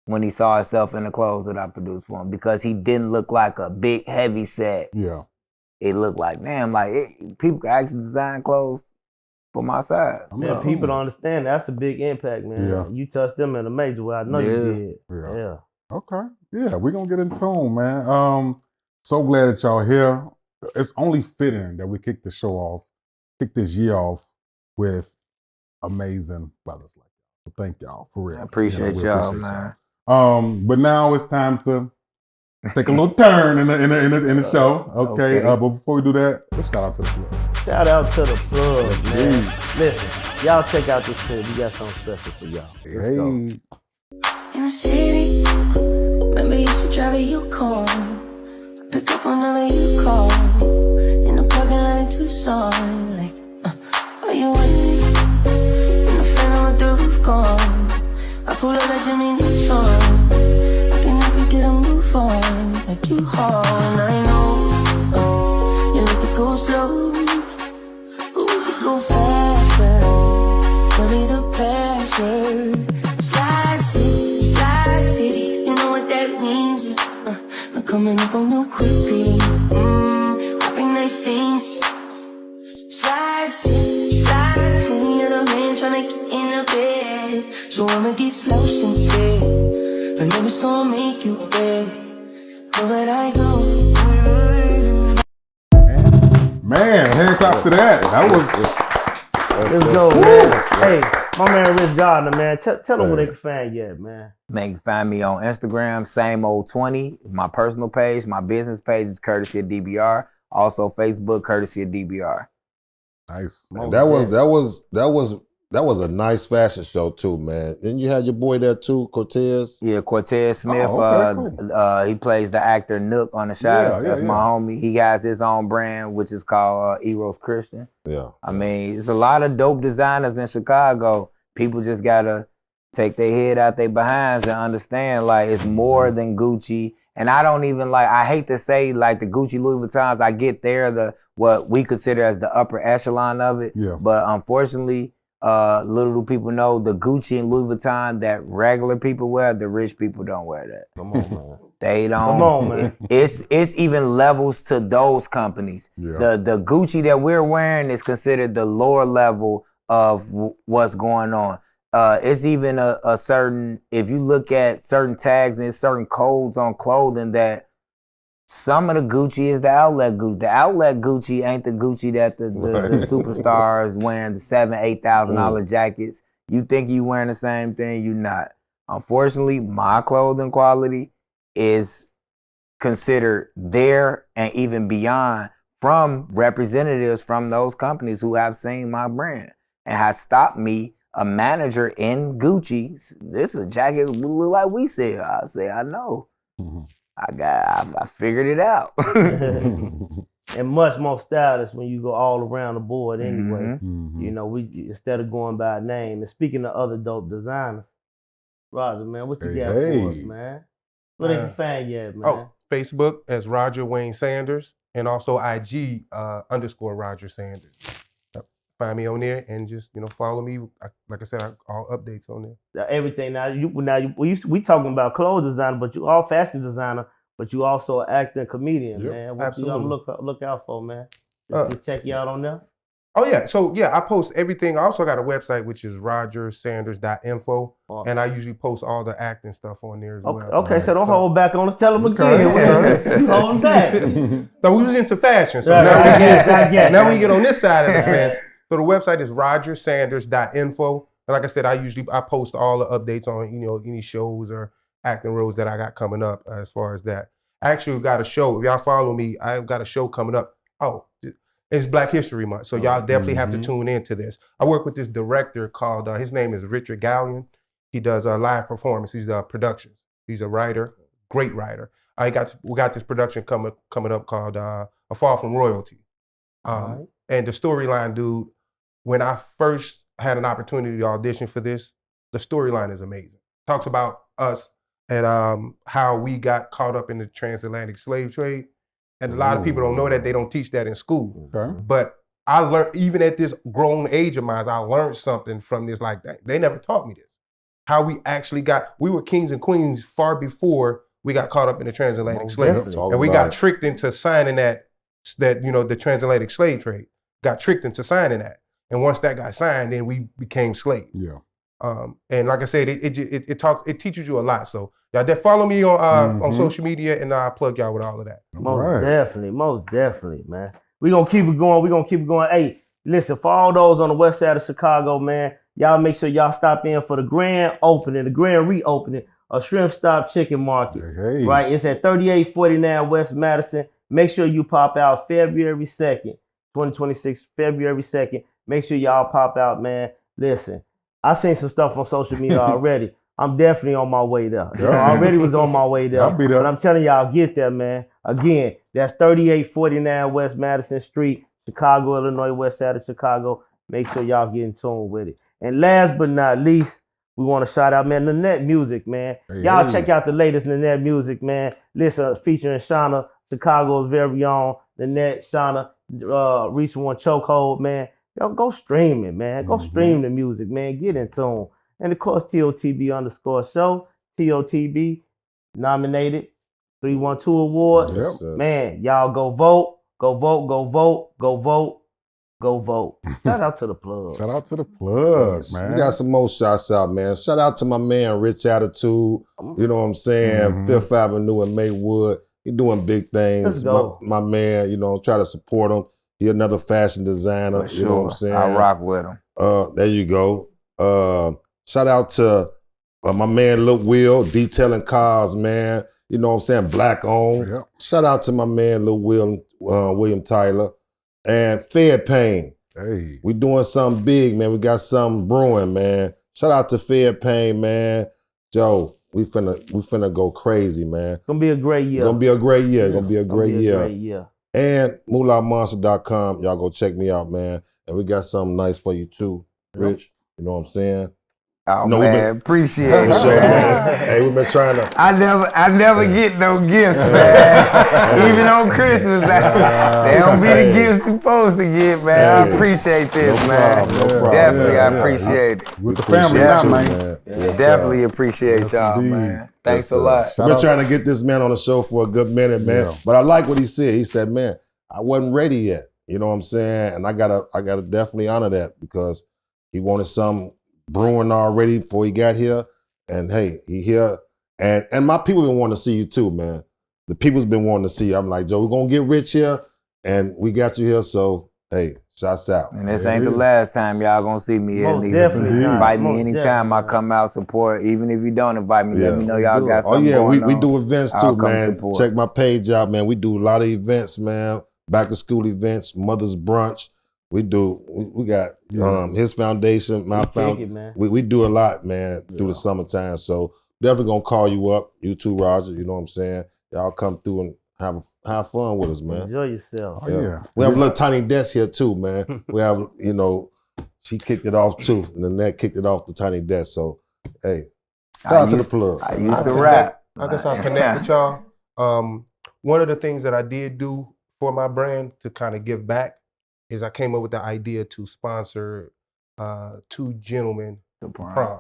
when he saw himself in the clothes that I produced for him, because he didn't look like a big, heavy set. Yeah. It looked like, damn, people can actually design clothes for my size. Yeah, people don't understand. That's a big impact, man. Yeah. You touched them in a major way. I know you did. Yeah. Okay. Yeah, we're going to get in tune, man. So glad that y'all here. It's only fitting that we kick the show off, kick this year off with amazing brothers like that. So thank y'all for real. I appreciate we y'all, appreciate man. y'all. But now it's time to take a little turn in the show. Okay. But before we do that, let's shout out to the plug. Shout out to the plug, man. Listen, y'all check out this shit. We got something special for y'all. Let's go. In the city, maybe you should drive a Yukon. Pick up whenever you call. In the parking lot in Tucson, like, are you with me? In the Phantom with the roof gone. I pull up at Jimmy Neutron. I can help you get a move on, like you haul. And I know you like to go slow, but we could go faster. Tell me the pressure. Slide city, you know what that means. I'm coming up on you quickly. I bring nice things. Slide. Plenty of the man tryna get in the bed, so I'ma get slouched instead. And then it's gonna make you beg. Where I go? Man, hand clap to that. That was. Let's go, man. Hey, my man Rich Garner, man. Tell them where they can find you at, man. Man, you can find me on Instagram, same old 20. My personal page, my business page is courtesy of DBR. Also Facebook, courtesy of DBR. Nice. Man, that was a nice fashion show too, man. And you had your boy there too, Cortez. Yeah, Cortez Smith. Okay, he plays the actor Nook on the show. That's my homie. He has his own brand, which is called Eros Christian. Yeah. I mean, there's a lot of dope designers in Chicago. People just gotta take their head out their behinds and understand, like, it's more than Gucci. And I don't even I hate to say like the Gucci Louis Vuittons, I get there, what we consider as the upper echelon of it. Yeah. But unfortunately, little do people know the Gucci and Louis Vuitton that regular people wear, the rich people don't wear that. Come on, man. They don't. Come on, man. It's even levels to those companies. Yeah. The Gucci that we're wearing is considered the lower level of what's going on. It's even a certain, if you look at certain tags and certain codes on clothing, that some of the Gucci is the outlet Gucci. The outlet Gucci ain't the Gucci that the superstars wearing the $7,000-$8,000 jackets. You think you wearing the same thing, you not. Unfortunately, my clothing quality is considered there and even beyond from representatives from those companies who have seen my brand and have stopped me, a manager in Gucci. This is a jacket look like we sell. I say, I know. Mm-hmm. I figured it out. And much more stylish when you go all around the board anyway. Mm-hmm. You know, we instead of going by name. And speaking of other dope designers, Roger, man, what you got for us, man? Where they can find you at, man? Oh, Facebook as Roger Wayne Sanders, and also IG _ Roger Sanders. Find me on there and just follow me. Like I said, all updates on there. Everything we talking about clothes designer, but you all fashion designer, but you also an actor and comedian, man. What you look out for, man? Just check you out on there. Oh yeah, so I post everything. I also got a website which is rogersanders.info, and I usually post all the acting stuff on there as well. Okay, so don't hold back on us. Tell them again. You holding back? No, we was into fashion, so now we get on this side of the fence. So the website is rogersanders.info. And like I said, I post all the updates on any shows or acting roles that I got coming up as far as that. I actually got a show. If y'all follow me, I've got a show coming up. Oh, it's Black History Month, so y'all definitely have to tune into this. I work with this director called, his name is Richard Gallion. He does live performance. He's productions. He's a writer, great writer. We got this production coming up called A Fall from Royalty. And the storyline, dude, when I first had an opportunity to audition for this, the storyline is amazing. Talks about us and how we got caught up in the transatlantic slave trade. And a lot of people don't know that. They don't teach that in school. Okay. But I learned, even at this grown age of mine, I learned something from this like that. They never taught me this. How we actually we were kings and queens far before we got caught up in the transatlantic slave trade. And we got tricked into signing that the transatlantic slave trade. Got tricked into signing that. And once that got signed, then we became slaves. Yeah. And like I said, it teaches you a lot. So y'all follow me on social media, and I'll plug y'all with all of that. Most definitely, man. We gonna keep it going. Hey, listen, for all those on the west side of Chicago, man, y'all make sure y'all stop in for the grand reopening of Shrimp Stop Chicken Market. Hey. Right, it's at 3849 West Madison. Make sure you pop out February 2nd, 2026, February 2nd. Make sure y'all pop out, man. Listen, I seen some stuff on social media already. I'm definitely on my way there. I already was on my way there. I'll be there. But I'm telling y'all, get there, man. Again, that's 3849 West Madison Street, Chicago, Illinois, west side of Chicago. Make sure y'all get in tune with it. And last but not least, we want to shout out, man, Nanette Music, man. Y'all check out the latest Nanette Music, man. Listen, featuring Shauna, Chicago's very own Nanette, Shauna, Reach One Chokehold, man. Y'all go stream it, man. Go stream the music, man. Get in tune. And of course, TOTB_show, TOTB nominated 312 Award. Yes, Man, y'all go vote, go vote, go vote, go vote, go vote. Shout out to the plug. Shout out to the plug, man. We got some more shouts out, man. Shout out to my man, Rich Attitude. You know what I'm saying? Fifth Avenue in Maywood. He doing big things. Let's go. My man, you know, try to support him. He another fashion designer. For sure. You know what I'm saying? I rock with him. There you go. Shout out to my man Lil Will, detailing cars, man. You know what I'm saying? Black owned. Yep. Shout out to my man Lil Will, William Tyler. And Fed Pain. Hey. We doing something big, man. We got something brewing, man. Shout out to Fed Pain, man. Joe, we finna go crazy, man. Gonna be a great year. Gonna be a great year. Gonna be a great year. Great year. And moolahmonster.com. Y'all go check me out, man. And we got something nice for you too, Rich. You know what I'm saying? Oh, No, man, appreciate it, For sure, man. man. Hey, we've been trying to. I never get no gifts, man. Even on Christmas, they don't be the gifts you're supposed to get, man. I appreciate this, man. No problem. Definitely, I appreciate it. With the family now, man. Yes, Definitely sir. appreciate Yes, y'all, indeed. man. Thanks Yes, a lot. We've been trying to get this man on the show for a good minute, man. Yeah. But I like what he said. He said, man, I wasn't ready yet. You know what I'm saying? And I gotta definitely honor that because he wanted some brewing already before he got here. And hey, he here. And my people been wanting to see you too, man. The people's been wanting to see you. I'm like, Joe, we're gonna get Rich here and we got you here. So hey, shouts out. And this ain't the last time y'all gonna see me here. Most Niggas. definitely not. Invite me Most anytime I definitely. come out, support. Even if you don't invite me, let me know y'all got Oh something yeah, going we on. do events I'll too, come man. support. Check my page out, man. We do a lot of events, man. Back to school events, Mother's Brunch. We got his foundation, my foundation. We do a lot, man, through the summertime. So definitely gonna call you up, you too, Roger. You know what I'm saying? Y'all come through and have fun with us, man. Enjoy yourself. Oh, yeah. We have a little tiny desk here too, man. We have, you know, she kicked it off too, and then that kicked it off the tiny desk. So hey, shout out to the plug. I used to rap. I guess I'll connect with y'all. One of the things that I did do for my brand to kind of give back is I came up with the idea to sponsor 2 gentlemen prom.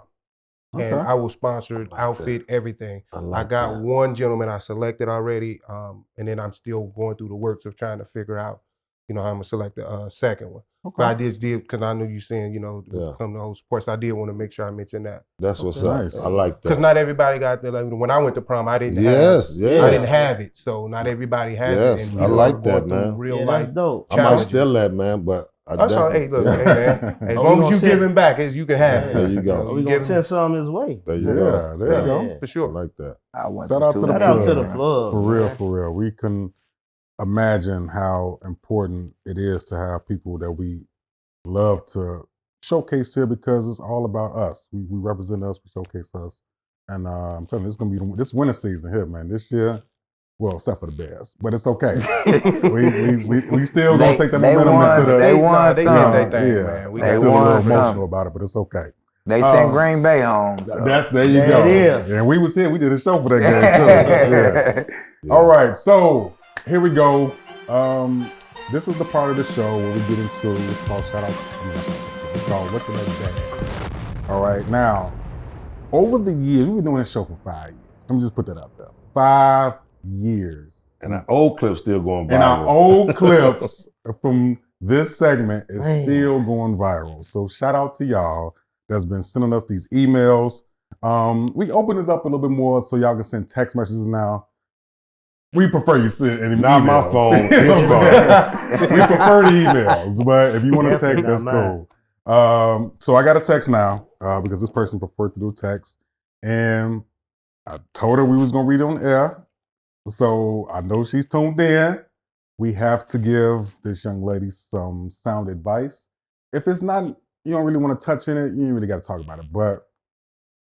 Okay. And I will sponsor outfit, everything. I got one gentleman I selected already, and then I'm still going through the works of trying to figure out, you know, how I'm gonna select the second one. Okay. But I did because I know you saying, you know, come to host sports. I did want to make sure I mention that. That's what's Nice. up. I like that. Because not everybody got the, like, when I went to prom, I didn't Yes, have, I didn't have it. So not everybody has Yes, it. And I you know, like I'm going that, through man. Real Yeah, life. that's dope. I might challenges. steal that, man, but I That's all. Hey, look, hey, man. As long as you giving back, you can have it. There you go. We gonna send some his way. There you Yeah, go. there you go. Yeah. For I sure. like that. I went Shout out to the Shout out to the plug. For real, man. for real. We can imagine how important it is to have people that we love to showcase here because it's all about us. We represent us, we showcase us. And I'm telling you, it's gonna be this winter season here, man. This year, well, except for the Bears, but it's okay. we still gonna take that momentum into the. They won They some. did their thing, Yeah, man. We we They still a won little some. emotional about it, but it's okay. They sent Green Bay home. So. There you There go. it is. And we was here. We did a show for that game too. Yeah. All right, so here we go. This is the part of the show where we get into it's called shout out. It's called What's the Next Day. All right, now over the years we've been doing this show for 5 years. Let me just put that out there. 5 years. And our old clip's still going viral. And our old clips from this segment is still going viral. So shout out to y'all that's been sending us these emails. We opened it up a little bit more so y'all can send text messages now. We prefer you send any Not emails. my phone, his phone. We prefer the emails, but if you want to text, that's cool. So I got a text now because this person preferred to do text, and I told her we was gonna read it on air. So I know she's tuned in. We have to give this young lady some sound advice. If it's not, you don't really want to touch in it, you ain't really got to talk about it. But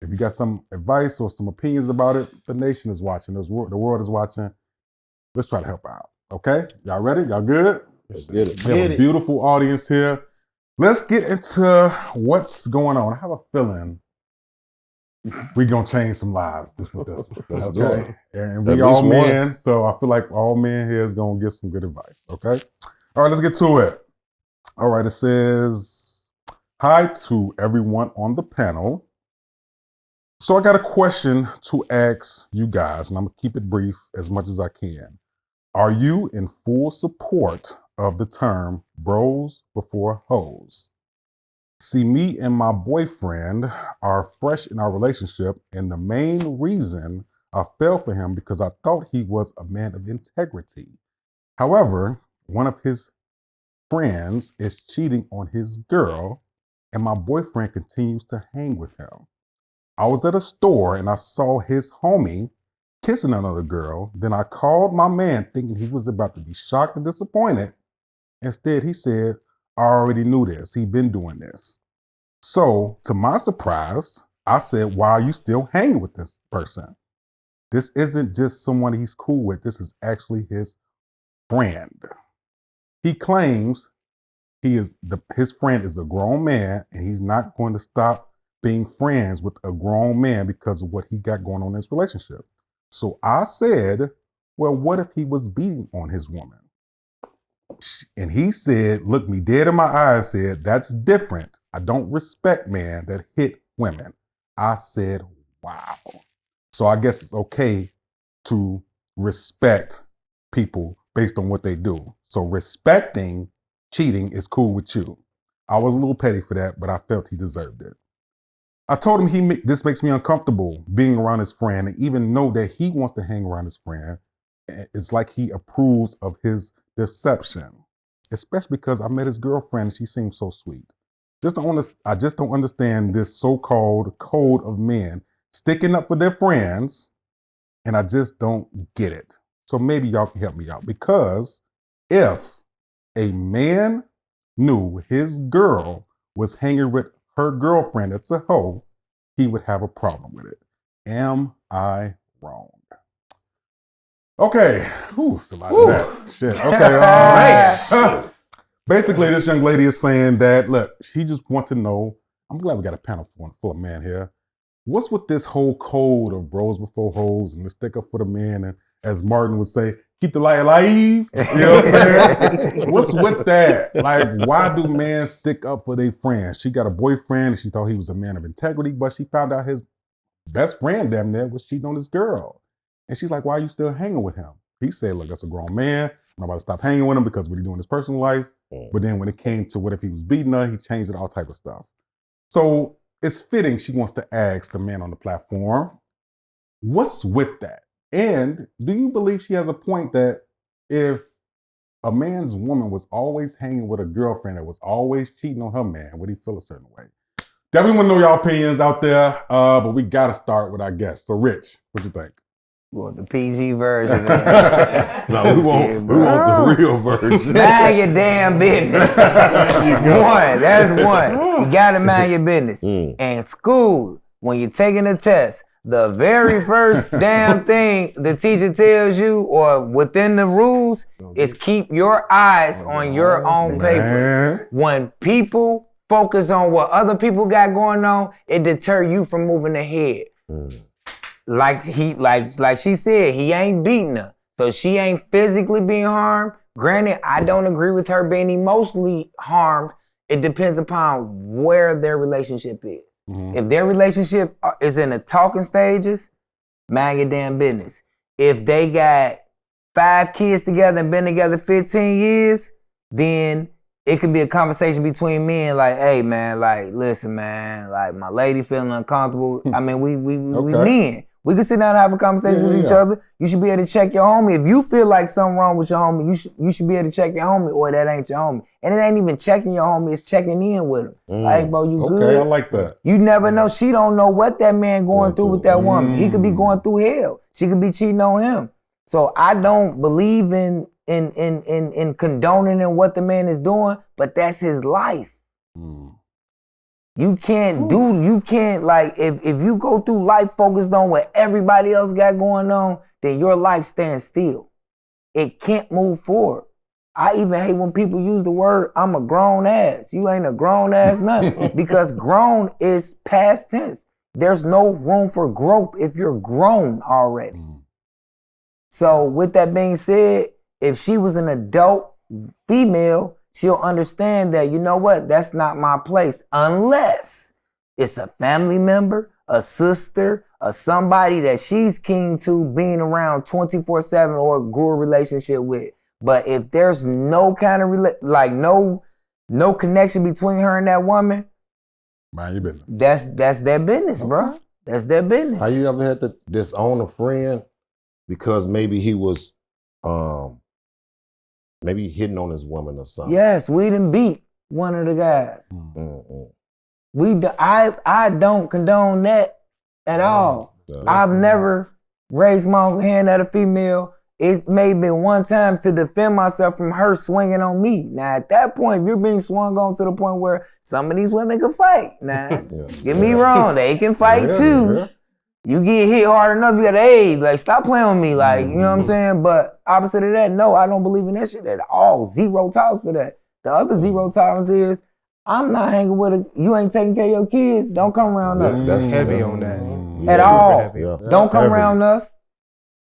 if you got some advice or some opinions about it, the nation is watching, the world is watching. Let's try to help out. Okay? Y'all ready? Y'all good? Let's get it. We have a beautiful audience here. Let's get into what's going on. I have a feeling we're going to change some lives with this one. Let's do it. And we all men, so I feel like all men here is going to give some good advice. Okay? All right, let's get to it. All right, it says, hi to everyone on the panel. So I got a question to ask you guys, and I'm going to keep it brief as much as I can. Are you in full support of the term bros before hoes? See, me and my boyfriend are fresh in our relationship, and the main reason I fell for him because I thought he was a man of integrity. However, one of his friends is cheating on his girl, and my boyfriend continues to hang with him. I was at a store and I saw his homie kissing another girl. Then I called my man thinking he was about to be shocked and disappointed. Instead, he said, I already knew this. He'd been doing this. So, to my surprise, I said, why are you still hanging with this person? This isn't just someone he's cool with. This is actually his friend. He claims his friend is a grown man and he's not going to stop being friends with a grown man because of what he got going on in his relationship. So I said, well, what if he was beating on his woman? And he said, looked me dead in my eyes, said, that's different. I don't respect men that hit women. I said, wow. So I guess it's okay to respect people based on what they do. So respecting cheating is cool with you. I was a little petty for that, but I felt he deserved it. I told him this makes me uncomfortable being around his friend, and even know that he wants to hang around his friend. It's like he approves of his deception, especially because I met his girlfriend and she seems so sweet. I just don't understand this so-called code of men sticking up for their friends, and I just don't get it. So maybe y'all can help me out, because if a man knew his girl was hanging with her girlfriend that's a hoe, he would have a problem with it. Am I wrong? Okay. Ooh, it's a lot of that. Shit. Okay. Basically, this young lady is saying that, look, she just wants to know, I'm glad we got a panel full of men here. What's with this whole code of bros before hoes and the stick up for the men? And as Martin would say, keep the light alive. You know what I'm saying? What's with that? Like, why do men stick up for their friends? She got a boyfriend and she thought he was a man of integrity, but she found out his best friend damn near was cheating on this girl. And she's like, why are you still hanging with him? He said, look, that's a grown man. I'm about to stop hanging with him because what he doing in his personal life. But then when it came to what if he was beating her, he changed it, all type of stuff. So it's fitting she wants to ask the man on the platform, what's with that? And do you believe she has a point that if a man's woman was always hanging with a girlfriend that was always cheating on her man, would he feel a certain way? Definitely want to know y'all opinions out there, but we got to start with our guest. So Rich, what you think? Well, the PG version. Man. No, we want the real version. Mind your damn business. That's one. You gotta mind your business. And school, when you're taking a test, the very first damn thing the teacher tells you, or within the rules, is keep your eyes on your own paper. When people focus on what other people got going on, it deter you from moving ahead. Like she said, he ain't beating her. So she ain't physically being harmed. Granted, I don't agree with her being emotionally harmed. It depends upon where their relationship is. If their relationship is in the talking stages, mind your damn business. If they got 5 kids together and been together 15 years, then it could be a conversation between men, like, hey man, like, listen, man, like my lady feeling uncomfortable. I mean, we men. We can sit down and have a conversation with each other. You should be able to check your homie. If you feel like something wrong with your homie, you should be able to check your homie, or that ain't your homie. And it ain't even checking your homie, it's checking in with him. Like, bro, you good? Okay, I like that. You never know. She don't know what that man going through with that woman. He could be going through hell. She could be cheating on him. So I don't believe in condoning in what the man is doing, but that's his life. You can't like, if you go through life focused on what everybody else got going on, then your life stands still. It can't move forward. I even hate when people use the word, I'm a grown ass. You ain't a grown ass nothing. Because grown is past tense. There's no room for growth if you're grown already. So with that being said, if she was an adult female, she'll understand that, you know what, that's not my place, unless it's a family member, a sister, or somebody that she's keen to being around 24/7 or grew a relationship with. But if there's no kind of no connection between her and that woman, mind your business. That's their business, bro. That's their business. Have you ever had to disown a friend because maybe he was maybe hitting on his woman or something? Yes, we done beat one of the guys. I don't condone that at all. I've never raised my hand at a female. It's maybe one time to defend myself from her swinging on me. Now, at that point, you're being swung on to the point where some of these women can fight. Now, get me wrong, they can fight too. Yeah. You get hit hard enough, you got age. Like, stop playing with me. Like, you know what I'm saying? But opposite of that, no, I don't believe in that shit at all. Zero tolerance for that. The other zero tolerance is, I'm not hanging with you ain't taking care of your kids. Don't come around us. That's heavy on that. At all. Don't come around us.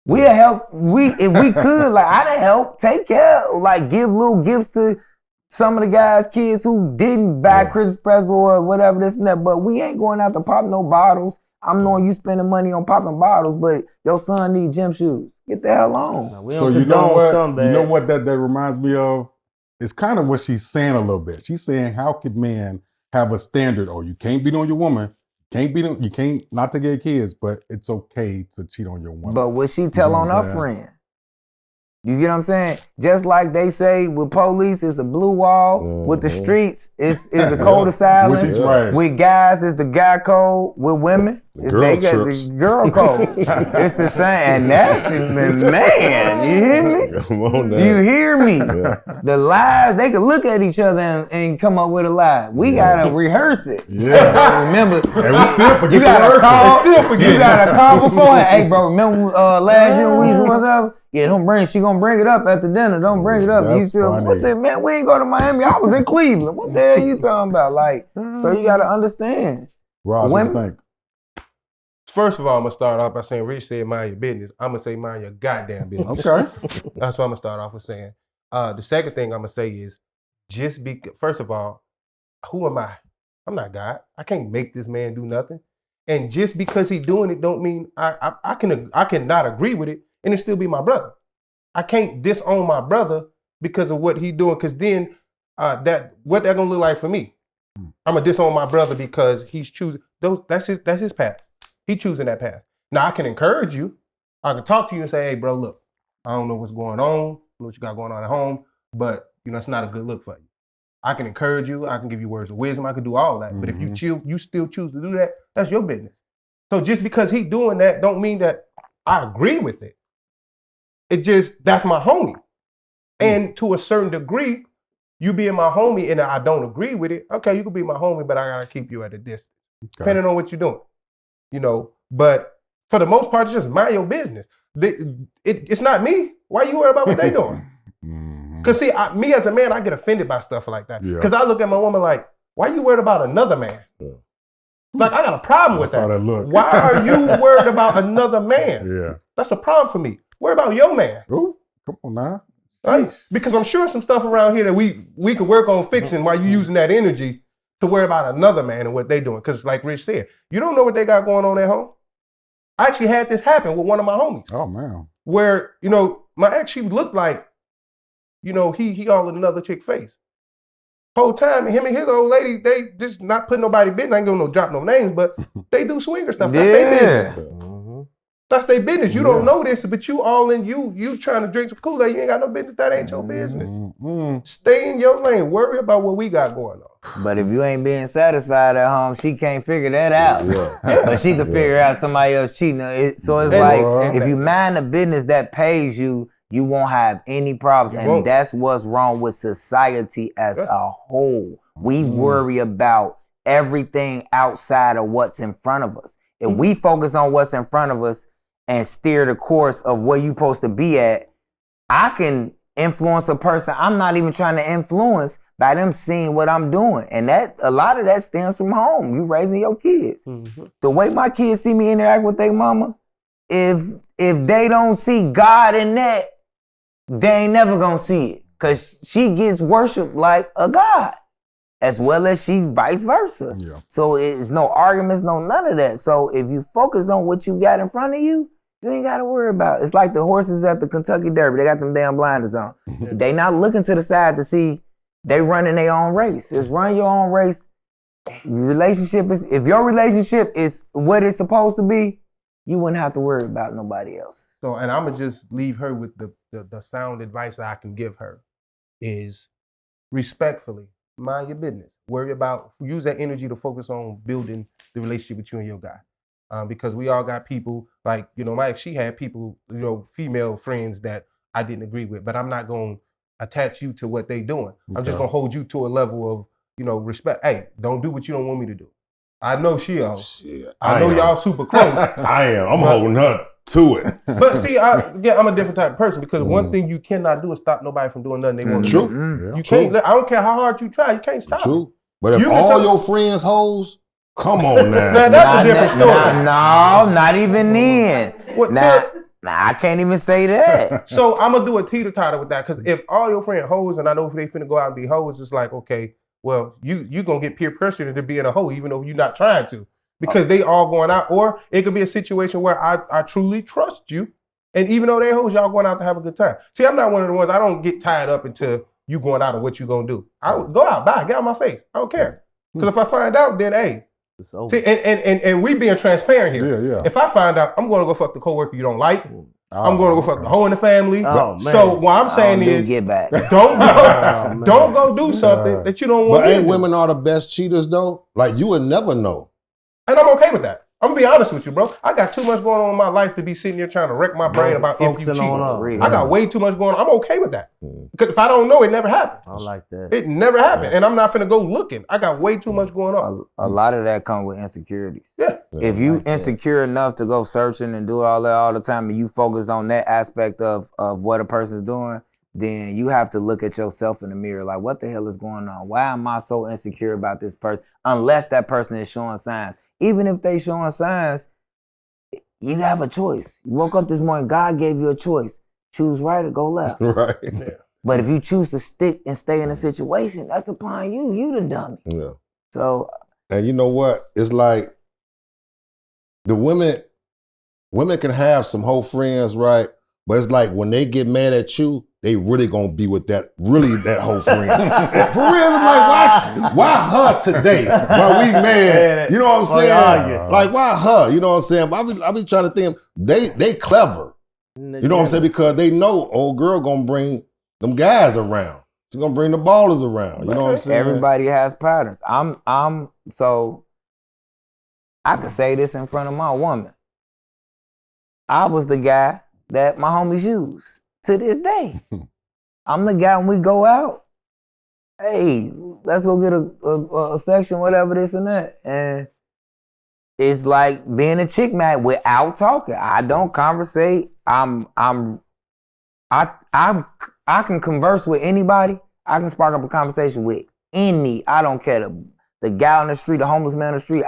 We'll help. If we could, like, I'd help take care, like, give little gifts to some of the guys' kids who didn't buy Christmas presents or whatever, this and that. But we ain't going out to pop no bottles. I'm knowing you spending money on popping bottles, but your son need gym shoes. Get the hell on. So you know what? You know what that reminds me of? It's kind of what she's saying a little bit. She's saying, how could men have a standard? Oh, you can't beat on your woman. You can't not take care of kids, but it's okay to cheat on your woman. But what she tell on her friend? You get what I'm saying? Just like they say with police, it's a blue wall. With the streets, it's the code of silence. With guys, it's the guy code. With women, the girl code. It's the same. And that's it, man. You hear me? Come on now. You hear me? The lies, they can look at each other and come up with a lie. We gotta rehearse it. Remember, and we still forget. You gotta call. You gotta call beforehand. Hey, bro, remember last year we was up? Yeah, she gonna bring it up at the dinner. Don't bring it up. That's you still, funny. what the, man, we ain't go to Miami. I was in Cleveland. What the hell you talking about? Like, so you gotta understand. Ross, what you think? First of all, I'm gonna start off by saying Rich said mind your business. I'm gonna say mind your goddamn business. Okay. That's what I'm gonna start off with saying. The second thing I'm gonna say is first of all, who am I? I'm not God. I can't make this man do nothing. And just because he's doing it don't mean I cannot agree with it and it still be my brother. I can't disown my brother because of what he's doing, because then what that gonna look like for me? I'm gonna disown my brother because he's choosing that's his path. He choosing that path. Now I can encourage you. I can talk to you and say, hey bro, look, I don't know what's going on, what you got going on at home, but it's not a good look for you. I can encourage you, I can give you words of wisdom, I can do all that. But if you still choose to do that, that's your business. So just because he doing that don't mean that I agree with it. That's my homie. And to a certain degree, you being my homie and I don't agree with it, okay, you can be my homie, but I gotta keep you at a distance. Depending on what you're doing. But for the most part, it's just mind your business. It's not me. Why you worry about what they doing? Because see, me as a man, I get offended by stuff like that. Because I look at my woman like, why you worried about another man? Like, I got a problem with that. Why are you worried about another man? That's a problem for me. Worry about your man. Ooh, come on now. Right? Because I'm sure some stuff around here that we could work on fixing while you using that energy to worry about another man and what they doing. Because like Rich said, you don't know what they got going on at home. I actually had this happen with one of my homies. Oh, man. Where, my ex, she looked like, he all in another chick's face. Whole time, him and his old lady, they just not putting nobody business. I ain't gonna drop no names, but they do swinger stuff. That's their business. That's their business. You don't know this, but you all in you trying to drink some Kool-Aid. You ain't got no business. That ain't your business. Stay in your lane. Worry about what we got going on. But if you ain't being satisfied at home, she can't figure that out. But she can figure out somebody else cheating. So it's like, if you mind the business that pays you, you won't have any problems. And that's what's wrong with society as a whole. We worry about everything outside of what's in front of us. If we focus on what's in front of us and steer the course of where you're supposed to be at, I can influence a person I'm not even trying to influence by them seeing what I'm doing. And that a lot of that stems from home. You raising your kids. The way my kids see me interact with their mama, if they don't see God in that, they ain't never gonna see it. Cause she gets worshiped like a God, as well as she vice versa. So it's no arguments, no none of that. So if you focus on what you got in front of you, you ain't got to worry about it. It's like the horses at the Kentucky Derby. They got them damn blinders on. They not looking to the side to see they running their own race. Just run your own race. If your relationship is what it's supposed to be, you wouldn't have to worry about nobody else. So, and I'm going to just leave her with the sound advice that I can give her is respectfully, mind your business. Use that energy to focus on building the relationship with you and your guy. Because we all got people like, my ex, she had people, female friends that I didn't agree with, but I'm not going to attach you to what they doing. I'm just going to hold you to a level of, respect. Hey, don't do what you don't want me to do. I know she is. I know y'all super close. I am. I'm holding her to it. But see, I'm a different type of person because one thing you cannot do is stop nobody from doing nothing they want to do. You can't. I don't care how hard you try. You can't stop. True. But if all your friends hoes, come on now. Now that's a different story. No, not even then. I can't even say that. So I'm gonna do a teeter-totter with that because if all your friends hoes and I know if they finna go out and be hoes, it's like, okay, well, you gonna get peer pressure into being a hoe even though you're not trying to. Because they all going out, or it could be a situation where I truly trust you. And even though they hoes, y'all going out to have a good time. See, I'm not one of the ones, I don't get tied up into you going out and what you gonna do. I would go out, bye, get out of my face. I don't care. Because if I find out, then hey. See, and we being transparent here. If I find out, I'm gonna go fuck the coworker you don't like. I'm gonna go fuck the hoe in the family. So what I'm saying is, get back. Don't go do something that you don't want to do. But ain't women are the best cheaters though? Like you would never know. And I'm okay with that. I'm gonna be honest with you, bro. I got too much going on in my life to be sitting here trying to wreck my brain about if you cheat. I got way too much going on. I'm okay with that. Because if I don't know, it never happened. I like that. It never happened. And I'm not finna go looking. I got way too much going on. A lot of that comes with insecurities. Yeah. If you insecure enough to go searching and do all that all the time and you focus on that aspect of what a person's doing, then you have to look at yourself in the mirror like, what the hell is going on? Why am I so insecure about this person? Unless that person is showing signs. Even if they showing signs, you have a choice. You woke up this morning, God gave you a choice. Choose right or go left. Right. Yeah. But if you choose to stick and stay in a situation, that's upon you. You the dummy. Yeah. So. And you know what? It's like the women can have some whole friends, right? But it's like when they get mad at you, they really gonna be with that whole friend. For real, it's like, why her today? Why we mad? You know what I'm saying? Like, why her? You know what I'm saying? I be trying to think, they clever. You know what I'm saying? Because they know old girl gonna bring them guys around. She's gonna bring the ballers around. You know what I'm saying? Everybody has patterns. So I could say this in front of my woman. I was the guy that my homies use to this day. I'm the guy when we go out, hey, let's go get a section, whatever, this and that. And it's like being a chick man without talking. I don't conversate. I can converse with anybody. I can spark up a conversation with I don't care, the guy on the street, the homeless man on the street,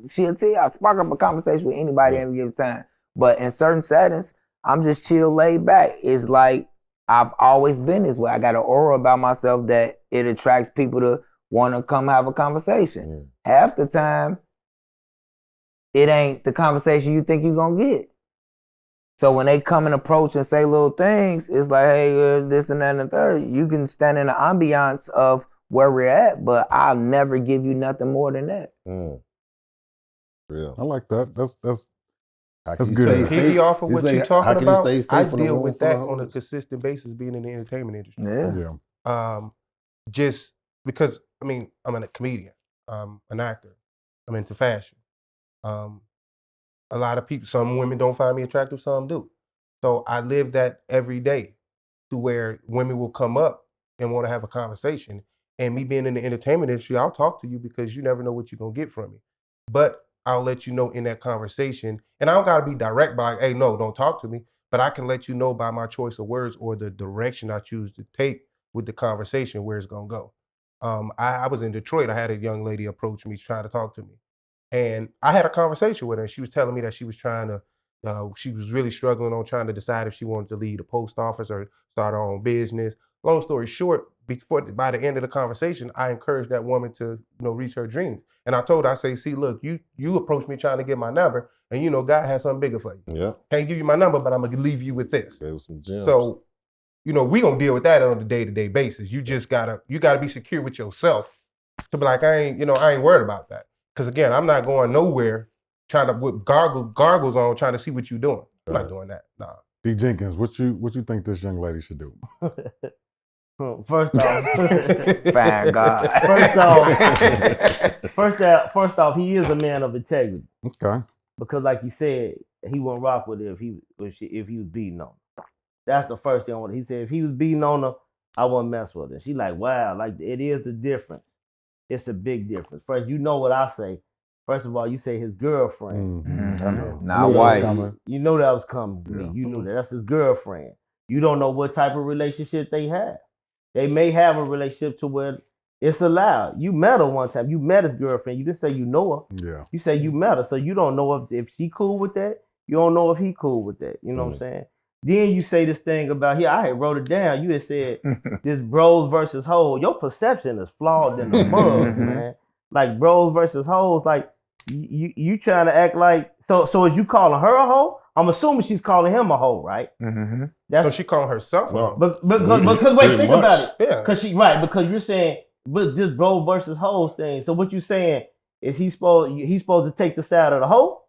she'll tell you, I'll spark up a conversation with anybody every given time. But in certain settings, I'm just chill, laid back. It's like I've always been this way. I got an aura about myself that it attracts people to want to come have a conversation. Half the time, it ain't the conversation you think you're going to get. So when they come and approach and say little things, it's like, hey, this and that and the third. You can stand in the ambiance of where we're at, but I'll never give you nothing more than that. Real. I like that. That's That's good. Piggy off of what you talking about, I deal with that on on a consistent basis being in the entertainment industry. Yeah. Just because, I mean, I'm a comedian, an actor, I'm into fashion. A lot of people, some women don't find me attractive, some do. So I live that every day to where women will come up and want to have a conversation. And me being in the entertainment industry, I'll talk to you because you never know what you're going to get from me. But I'll let you know in that conversation, and I don't got to be direct by like, hey, no, don't talk to me. But I can let you know by my choice of words or the direction I choose to take with the conversation where it's going to go. I was in Detroit. I had a young lady approach me trying to talk to me. And I had a conversation with her. She was telling me that she was trying to, she was really struggling on trying to decide if she wanted to leave the post office or start her own business. Long story short, by the end of the conversation, I encouraged that woman to, reach her dreams. And I told her, I say, see, look, you approached me trying to get my number, and God has something bigger for you. Yeah. Can't give you my number, but I'm gonna leave you with this. Gave some gems. So, we gonna deal with that on a day-to-day basis. You just gotta be secure with yourself to be like, I ain't worried about that. Because again, I'm not going nowhere trying to with gargles on trying to see what you're doing. I'm not doing that. Nah. D. Jenkins, what you think this young lady should do? First off, Fine God. First off, he is a man of integrity. Okay. Because like you said, he wouldn't rock with her if he was beating on her. That's the first thing I want. He said if he was beating on her, I wouldn't mess with her. She like, wow, like it is the difference. It's a big difference. First, you know what I say. First of all, you say his girlfriend. Not wife. You know that was coming to me. You knew that. That's his girlfriend. You don't know what type of relationship they have. They may have a relationship to where it's allowed. You met her one time. You met his girlfriend. You didn't say you know her. Yeah. You say you met her. So you don't know if she cool with that. You don't know if he cool with that. You know what I'm saying? Then you say this thing about here. I had wrote it down. You had said this bros versus hoes. Your perception is flawed in the mud, man. Like bros versus hoes. Like you trying to act like so is you calling her a hoe? I'm assuming she's calling him a hoe, right? So she calling herself a hoe. But because wait, think about it. Yeah. Because you're saying but this bro versus hoes thing. So what you saying is he's supposed to take the side of the hoe,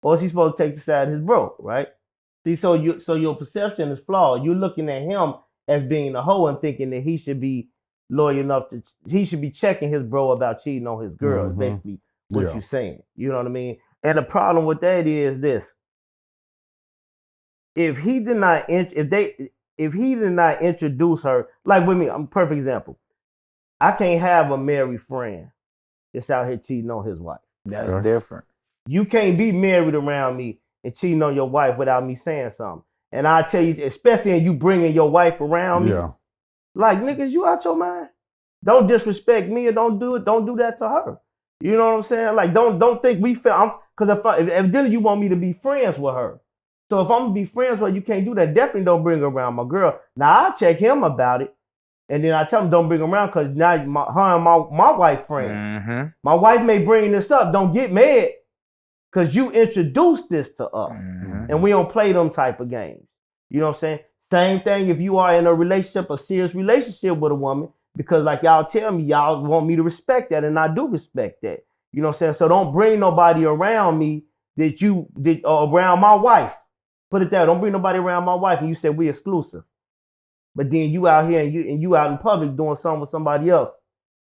or is he supposed to take the side of his bro, right? See, so your perception is flawed. You're looking at him as being a hoe and thinking that he should be loyal enough he should be checking his bro about cheating on his girl. Is basically what you're saying. You know what I mean? And the problem with that is this: if he did not introduce her, like with me, I'm a perfect example. I can't have a married friend that's out here cheating on his wife. That's different. You can't be married around me and cheating on your wife without me saying something. And I tell you, especially in you bringing your wife around me, like niggas, you out your mind. Don't disrespect me or don't do that to her. You know what I'm saying? Like don't think we feel because if then you want me to be friends with her. So if I'm gonna be friends with her, you can't do that. Definitely don't bring her around my girl. Now I'll check him about it. And then I tell him don't bring him around because now her and my wife friend. My wife may bring this up. Don't get mad because you introduced this to us. And we don't play them type of games. You know what I'm saying? Same thing if you are in a serious relationship with a woman, because like y'all tell me, y'all want me to respect that, and I do respect that. You know what I'm saying? So don't bring nobody around me around my wife. Put it there. Don't bring nobody around my wife and you said we exclusive. But then you out here and you out in public doing something with somebody else.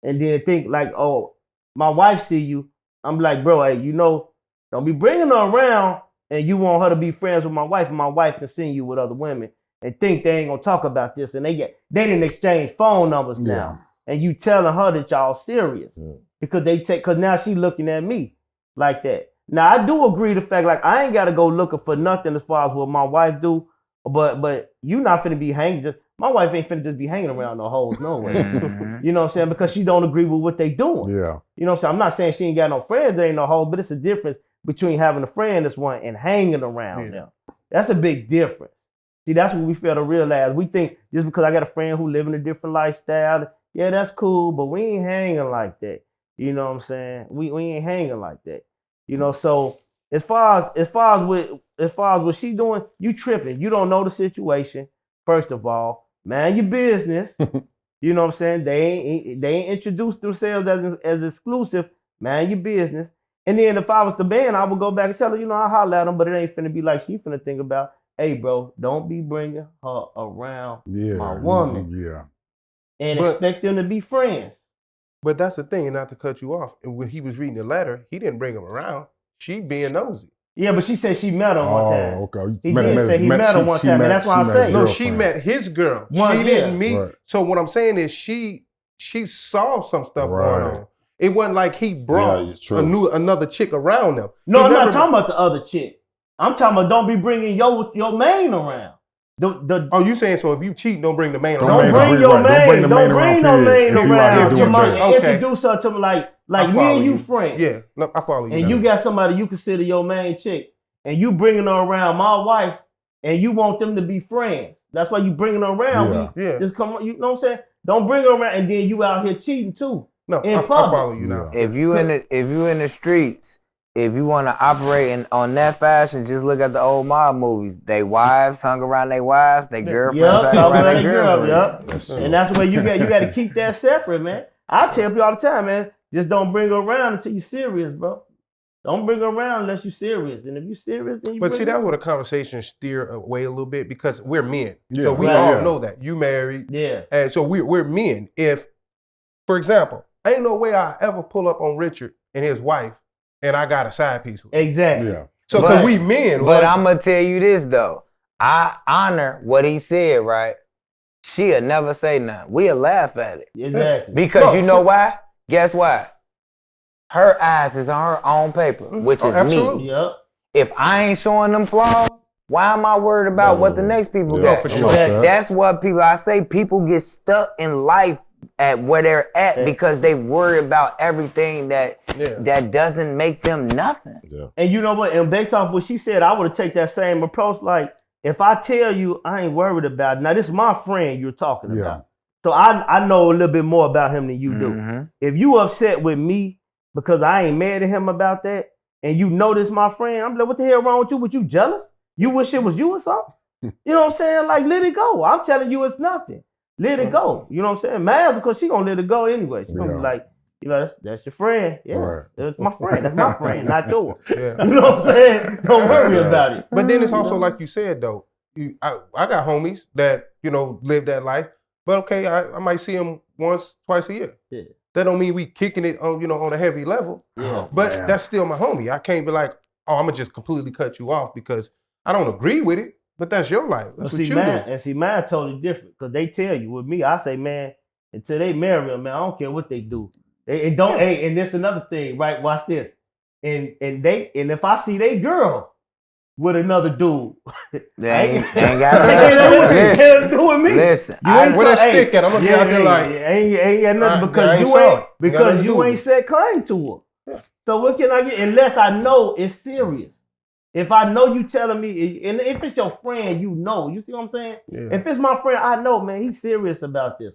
And then think like, oh, my wife see you. I'm like, bro, hey, don't be bringing her around and you want her to be friends with my wife and my wife can see you with other women and think they ain't gonna talk about this. And they didn't exchange phone numbers now. And you telling her that y'all serious because now she looking at me like that. Now I do agree the fact like I ain't gotta go looking for nothing as far as what my wife do, but you not finna be hanging. My wife ain't finna just be hanging around no hoes no way. You know what I'm saying? Because she don't agree with what they doing. Yeah. You know what I'm saying? I'm not saying she ain't got no friends that ain't no hoes, but it's a difference between having a friend that's one and hanging around them. That's a big difference. See, that's what we fail to realize. We think just because I got a friend who live in a different lifestyle, yeah, that's cool, but we ain't hanging like that. You know what I'm saying? We ain't hanging like that. So as far as what she doing, you tripping. You don't know the situation. First of all, mind your business. You know what I'm saying? They ain't introduced themselves as exclusive. Mind your business. And then if I was the man, I would go back and tell her, you know, I holler at them, but it ain't finna be like she finna think about, hey, bro, don't be bringing her around my woman. Yeah. And expect them to be friends. But that's the thing, and not to cut you off. And when he was reading the letter, he didn't bring him around. She being nosy. Yeah, but she said she met him one time. Okay. He did say he met her one time, and that's why I say. No, she met his girl. She didn't meet. Right. So what I'm saying is she saw some stuff going on. It wasn't like he brought another chick around them. No, I'm not talking about the other chick. I'm talking about don't be bringing your main around. Oh, you saying so if you cheat, don't bring the main around. Don't bring your main. Don't bring no main around. Introduce her to me like me and you friends. Yeah, no, I follow you. And you got somebody you consider your main chick, and you bringing her around my wife, and you want them to be friends. That's why you bringing her around. Yeah. Just come on, you know what I'm saying? Don't bring her around, and then you out here cheating too. No, I follow you now. If you in the streets, if you want to operate on that fashion, just look at the old mob movies. They wives hung around their wives, their girlfriends hung around their girlfriends. And that's where you got to keep that separate, man. I tell people all the time, man, just don't bring her around until you're serious, bro. Don't bring her around unless you're serious. And if you're serious, then you But see, that's where the conversation steer away a little bit because we're men. So we all know that. You married. Yeah. And so we're men. If, for example, ain't no way I ever pull up on Richard and his wife and I got a side piece with him. Exactly. Yeah. So because we men. But I'm going to tell you this, though. I honor what he said, right? She'll never say nothing. We'll laugh at it. Exactly. Because you know why? Guess what? Her eyes is on her own paper, which is me. Yep. If I ain't showing them flaws, why am I worried about what the next people got? For sure. That's what I say people get stuck in life at where they're at because they worry about everything that doesn't make them nothing. Yeah. And you know what? And based off what she said, I would have taken that same approach. Like, if I tell you I ain't worried about it. Now, this is my friend you're talking about. So I know a little bit more about him than you do. If you upset with me because I ain't mad at him about that, and you know this my friend, I'm like, what the hell wrong with you? Was you jealous? You wish it was you or something? You know what I'm saying? Like, let it go. I'm telling you it's nothing. Let it go. You know what I'm saying? Maz, because she gonna let it go anyway. She's gonna be like, you know, that's your friend. Yeah, that's my friend. That's my friend, not yours. You know what I'm saying? Don't worry about it. But then it's also like you said, though. I got homies that, you know, live that life. But okay, I might see them once, twice a year. Yeah. That don't mean we kicking it on, you know, on a heavy level. Yeah. But that's still my homie. I can't be like, oh, I'm gonna just completely cut you off because I don't agree with it. But that's your life. That's what you do. And see, mine's totally different. Because they tell you, with me, I say, man, until they marry him, man, I don't care what they do. They don't. Hey, and this another thing, right? Watch this. And if I see they girl with another dude, they ain't got nothing to do with me. Listen, where that stick at? I'm gonna be out there like, ain't got nothing because you ain't set claim to her. So what can I get? Unless I know it's serious. If I know you telling me, and if it's your friend, you know. You see what I'm saying? Yeah. If it's my friend, I know, man, he's serious about this.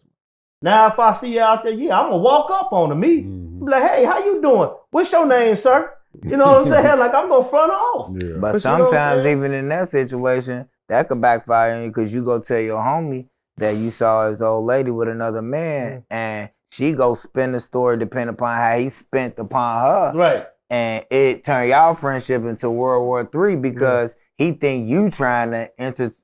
Now, if I see you out there, I'm gonna walk up on him. Be like, hey, how you doing? What's your name, sir? You know what I'm saying? Like, I'm gonna front her off. Yeah. But sometimes, even in that situation, that could backfire on you because you go tell your homie that you saw his old lady with another man, and she go spin the story depending upon how he spent upon her. Right. And it turned y'all friendship into World War III because he think you trying to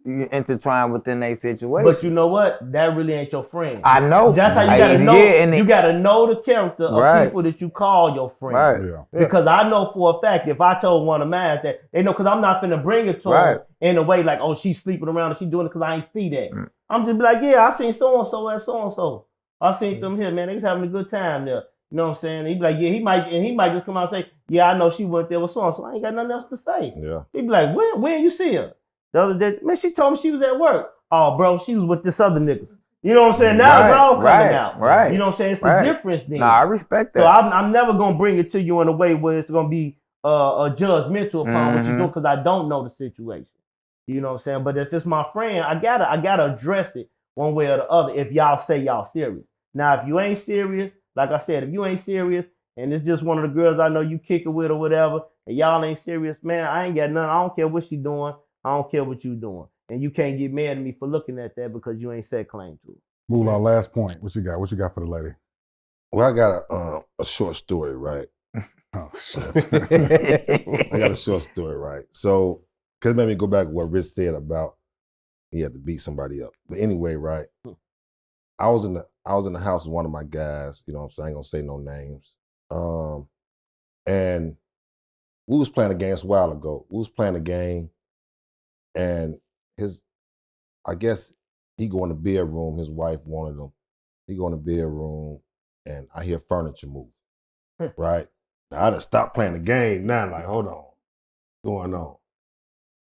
intertwine within a situation. But you know what? That really ain't your friend. I know. That's how you gotta know. You gotta know the character of people that you call your friend. Right. Yeah. Because I know for a fact, if I told one of mine that they know, because I'm not finna bring it to them in a way like, oh, she's sleeping around and she doing it because I ain't see that. I'm just be like, yeah, I seen so and so at so and so. I seen them here, man. They was having a good time there. You know what I'm saying? He'd be like, yeah, he might just come out and say, yeah, I know she went there with so I ain't got nothing else to say. Yeah. He'd be like, when you see her? The other day, man, she told me she was at work. Oh, bro, she was with this other niggas. You know what I'm saying? Now it's all coming out. Right. You know what I'm saying? It's the difference then. Nah, I respect that. So I'm never gonna bring it to you in a way where it's gonna be a judgmental upon what you're doing because I don't know the situation. You know what I'm saying? But if it's my friend, I gotta address it one way or the other if y'all say y'all serious. Now, if you ain't serious, like I said, if you ain't serious and it's just one of the girls I know you kick it with or whatever, and y'all ain't serious, man, I ain't got nothing. I don't care what she doing. I don't care what you doing. And you can't get mad at me for looking at that because you ain't set claim to it. Moolah, last point. What you got? What you got for the lady? Well, I got a short story, right? Oh shit. I got a short story, right? So, because it made me go back to what Rich said about he had to beat somebody up. But anyway, right? I was in the house with one of my guys, you know what I'm saying? I ain't gonna say no names. And we was playing a game a while ago. We was playing a game, and I guess he go in the bedroom, his wife wanted him. He go in the bedroom, and I hear furniture move, right? Now, I done stopped playing the game now, like, hold on, what's going on?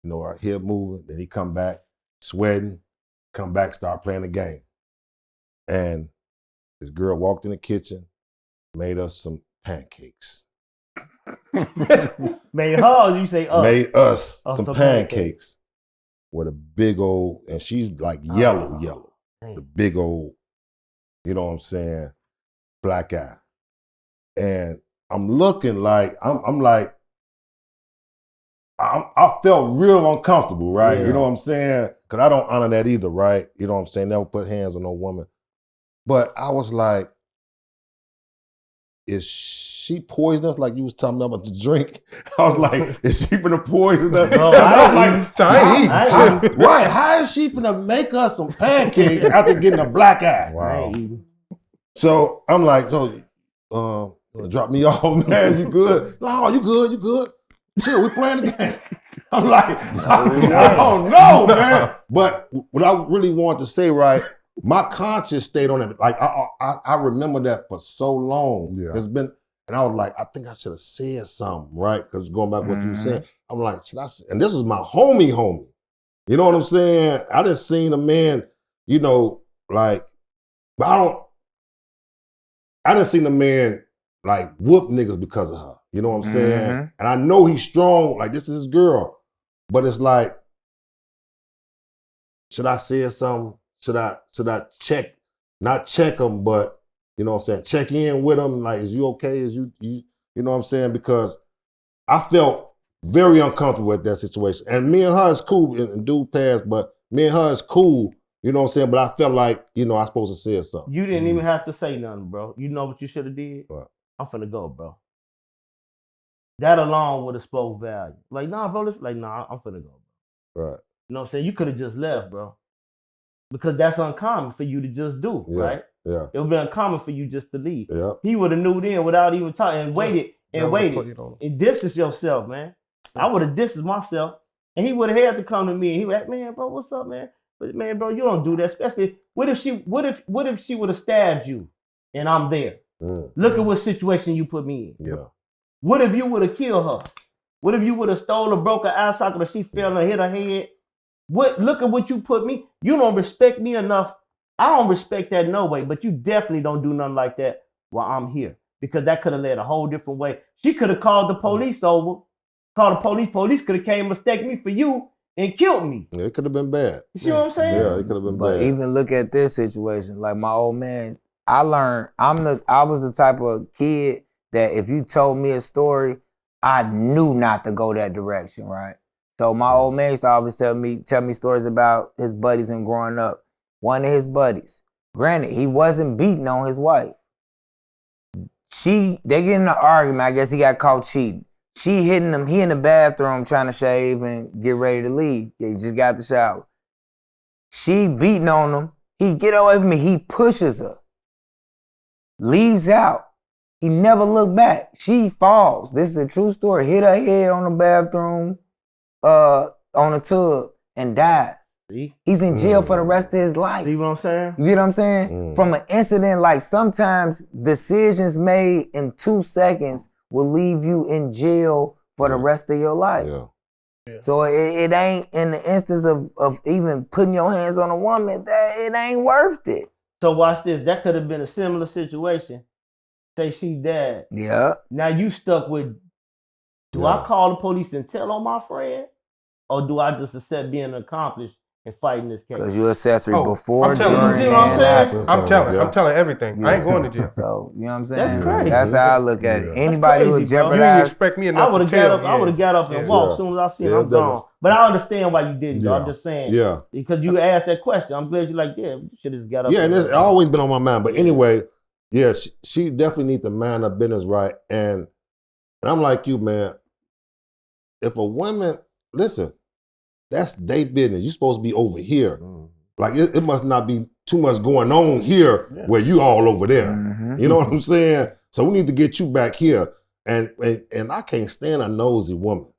You know, I hear moving, then he come back, sweating, come back, start playing the game. And this girl walked in the kitchen, made us some pancakes. Made her, you say us. Made us Oh, some some pancakes with a big old, and she's like yellow. Dang. The big old, you know what I'm saying, black eye. And I'm looking like, I felt real uncomfortable, right? Yeah. You know what I'm saying? Because I don't honor that either, right? You know what I'm saying? Never put hands on no woman. But I was like, is she poisonous like you was talking about the drink? I was like, is she finna poison us? No, Right, how is she finna make us some pancakes after getting a black eye? Wow. So I'm like, drop me off, man, you good? No, you good. Chill, we playing the game. I'm like, I don't know, man. But what I really wanted to say, right, my conscience stayed on it. Like, I remember that for so long. Yeah. It's been, and I was like, I think I should have said something, right? Because going back to what you said, I'm like, should I say? And this is my homie. You know what I'm saying? I just seen a man, you know, like, but I done seen a man like whoop niggas because of her. You know what I'm saying? And I know he's strong, like this is his girl. But it's like, should I say something? Should I check, not check him, but you know what I'm saying, check in with him, like, is you okay? Is you know what I'm saying? Because I felt very uncomfortable with that situation. And me and her is cool, and dude passed, but me and her is cool, you know what I'm saying? But I felt like, you know, I supposed to say something. You didn't even have to say nothing, bro. You know what you should have did? What? I'm finna go, bro. That alone would have spoke value. Like, nah, bro, I'm finna go, bro. Right. You know what I'm saying? You could have just left, bro. Because that's uncommon for you to just do, right? Yeah. It would be uncommon for you just to leave. Yeah. He would have knew then without even talking and waited and distance yourself, man. I would have distanced myself, and he would have had to come to me and he would like, man, bro, what's up, man? But man, bro, you don't do that. Especially, what if she would have stabbed you and I'm there? Look at what situation you put me in. Yeah. What if you would have killed her? What if you would have stole or broke her eye socket or she fell and hit her head? Look at what you put me. You don't respect me enough. I don't respect that no way, but you definitely don't do nothing like that while I'm here. Because that could have led a whole different way. She could have called the police over. Called the police. Police could have came and mistake me for you and killed me. Yeah, it could have been bad. You see what I'm saying? Yeah, it could have been But bad. even look at this situation. Like my old man, I learned I was the type of kid that if you told me a story, I knew not to go that direction, right? So my old man used to always tell me stories about his buddies and growing up. One of his buddies, granted, he wasn't beating on his wife. They get in an argument. I guess he got caught cheating. She hitting him. He in the bathroom trying to shave and get ready to leave. He just got the shower. She beating on him. He get away from me. He pushes her. Leaves out. He never looked back. She falls. This is a true story. Hit her head on the bathroom, on a tub, and dies. See? He's in jail for the rest of his life. See what I'm saying? You get what I'm saying? From an incident, like sometimes decisions made in 2 seconds will leave you in jail for the rest of your life. Yeah. So it ain't, in the instance of even putting your hands on a woman, that it ain't worth it. So watch this. That could have been a similar situation. Say she died. Yeah. Now you stuck with, do I call the police and tell on my friend? Or do I just accept being accomplished and fighting this case. Because you accessory before, I'm telling during, you. See what I'm and saying? after. I'm telling everything. I ain't going to jail. So, you know what I'm saying? That's crazy. That's how I look at it. Yeah. Anybody who crazy, bro. jeopardize. You didn't expect me enough I would have to tell. got up. I would have got up and walked as soon as I seen I'm gone. But I understand why you didn't. Though. I'm just saying. Yeah. Because you asked that question. I'm glad you're like, yeah, you should have got up. Yeah, and it's always been on my mind. But anyway, yeah, she definitely needs to mind her business right. And I'm like you, man. If a woman, listen, that's their business. You're supposed to be over here. Like it must not be too much going on here where you all over there. You know what I'm saying? So we need to get you back here. And I can't stand a nosy woman.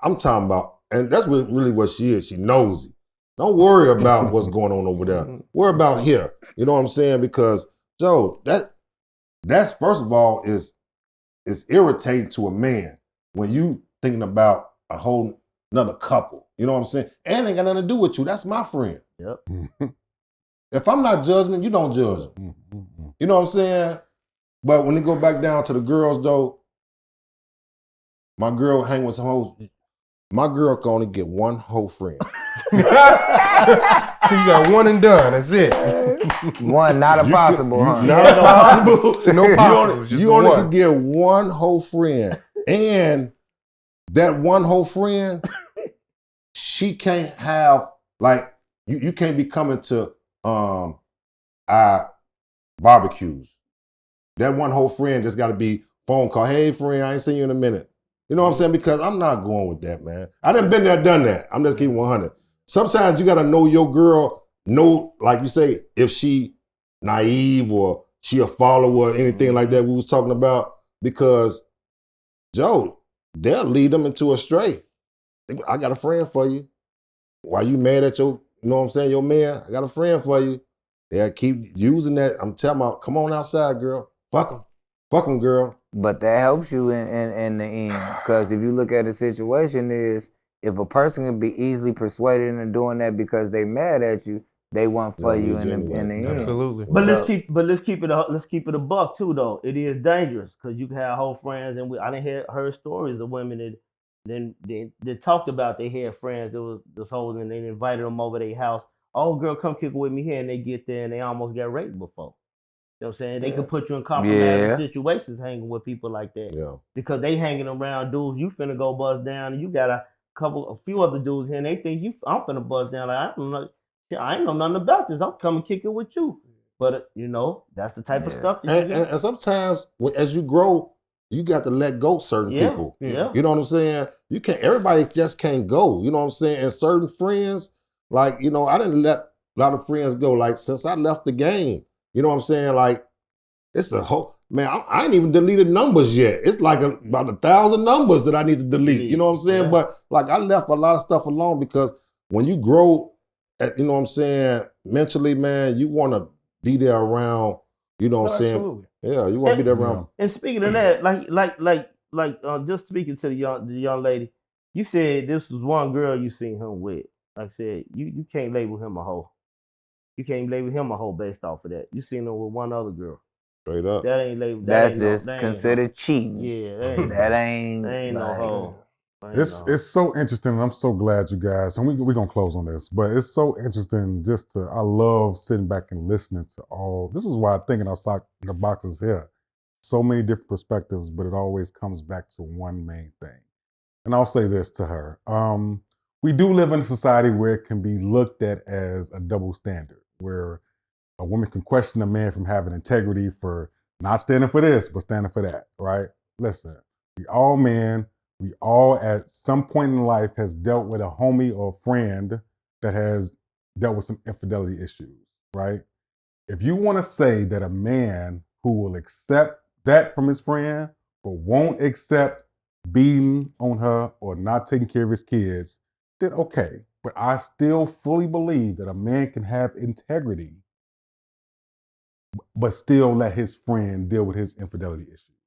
I'm talking about, and that's really what she is. She nosy. Don't worry about what's going on over there. Worry about here. You know what I'm saying? Because Joe, that's first of all is irritating to a man when you thinking about a whole another couple. You know what I'm saying? And ain't got nothing to do with you. That's my friend. Yep. If I'm not judging him, you don't judge him. You know what I'm saying? But when it go back down to the girls, though, my girl hang with some hoes. My girl can only get one whole friend. So you got one and done. That's it. One, not impossible, huh? Not possible. No possible. You only can get one whole friend. And that one whole friend, she can't have, like, you can't be coming to our barbecues. That one whole friend just got to be phone call. Hey, friend, I ain't seen you in a minute. You know what I'm saying? Because I'm not going with that, man. I done been there, done that. I'm just keeping 100. Sometimes you got to know your girl, like you say, if she naive or she a follower or anything like that we was talking about. Because, Joe, they'll lead them into a stray. I got a friend for you. Why you mad at you know what I'm saying, your man? I got a friend for you. They'll keep using that. I'm telling you, come on outside, girl. Fuck them. Fuck them, girl. But that helps you in the end. Because if you look at the situation is, if a person can be easily persuaded into doing that because they mad at you, they want for you in the end. Absolutely. But let's keep it a buck too, though. It is dangerous because you can have whole friends, and I didn't heard stories of women that they talked about they had friends that was this whole, and they invited them over their house. Oh, girl, come kick it with me here, and they get there and they almost got raped before. You know what I'm saying? They could put you in compromising situations hanging with people like that. Yeah. Because they hanging around dudes you finna go buzz down, and you got a few other dudes here, and they think I'm finna buzz down. Like, I ain't know nothing about this. I'm coming kick it with you. But that's the type of stuff that you get. And sometimes as you grow, you got to let go certain people. Yeah. You know what I'm saying? You can't. Everybody just can't go. You know what I'm saying? And certain friends, like, I didn't let a lot of friends go. Like, since I left the game, you know what I'm saying? Like, it's a whole, man, I ain't even deleted numbers yet. It's like about 1,000 numbers that I need to delete. You know what I'm saying? But like, I left a lot of stuff alone because when you grow, you know what I'm saying, mentally, man, you want to be there around, you know what I'm saying? Absolutely. Yeah, you want to be there around. And speaking of that, like just speaking to the young lady, you said this was one girl you seen him with. Like I said, you can't label him a hoe. You can't label him a hoe based off of that. You seen him with one other girl. Straight up. That ain't labeled. That's just considered cheating. Yeah, that ain't no hoe. It's so interesting, and I'm so glad you guys, and we're going to close on this, but it's so interesting I love sitting back and listening to all, this is why thinking outside the box is here. So many different perspectives, but it always comes back to one main thing. And I'll say this to her. We do live in a society where it can be looked at as a double standard, where a woman can question a man from having integrity for not standing for this, but standing for that, right? Listen, we all at some point in life has dealt with a homie or a friend that has dealt with some infidelity issues, right? If you want to say that a man who will accept that from his friend but won't accept beating on her or not taking care of his kids, then okay. But I still fully believe that a man can have integrity but still let his friend deal with his infidelity issues.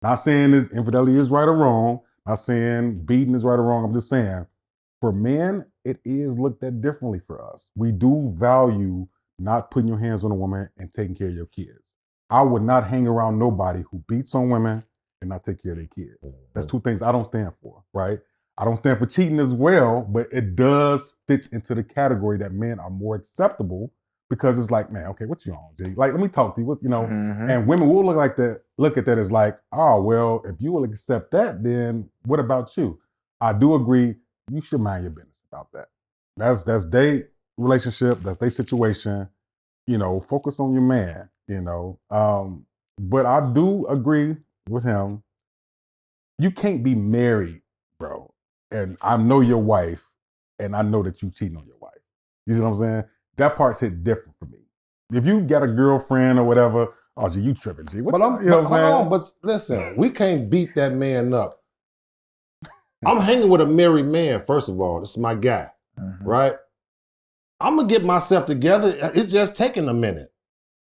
Not saying this infidelity is right or wrong. Not saying beating is right or wrong. I'm just saying, for men, it is looked at differently for us. We do value not putting your hands on a woman and taking care of your kids. I would not hang around nobody who beats on women and not take care of their kids. That's two things I don't stand for, right? I don't stand for cheating as well, but it does fits into the category that men are more acceptable because it's like, man, okay, what you on, G? Like, let me talk to you. What, you know, and women will look at that as like, oh, well, if you will accept that, then what about you? I do agree. You should mind your business about that. That's their relationship. That's their situation. You know, focus on your man. You know, but I do agree with him. You can't be married, bro, and I know your wife, and I know that you cheating on your wife. You see what I'm saying? That part's hit different for me. If you got a girlfriend or whatever, oh, gee, you tripping, G. What, But I'm, you know but, what I'm saying? hold on, but listen, we can't beat that man up. I'm hanging with a married man, first of all. This is my guy, right? I'm gonna get myself together. It's just taking a minute,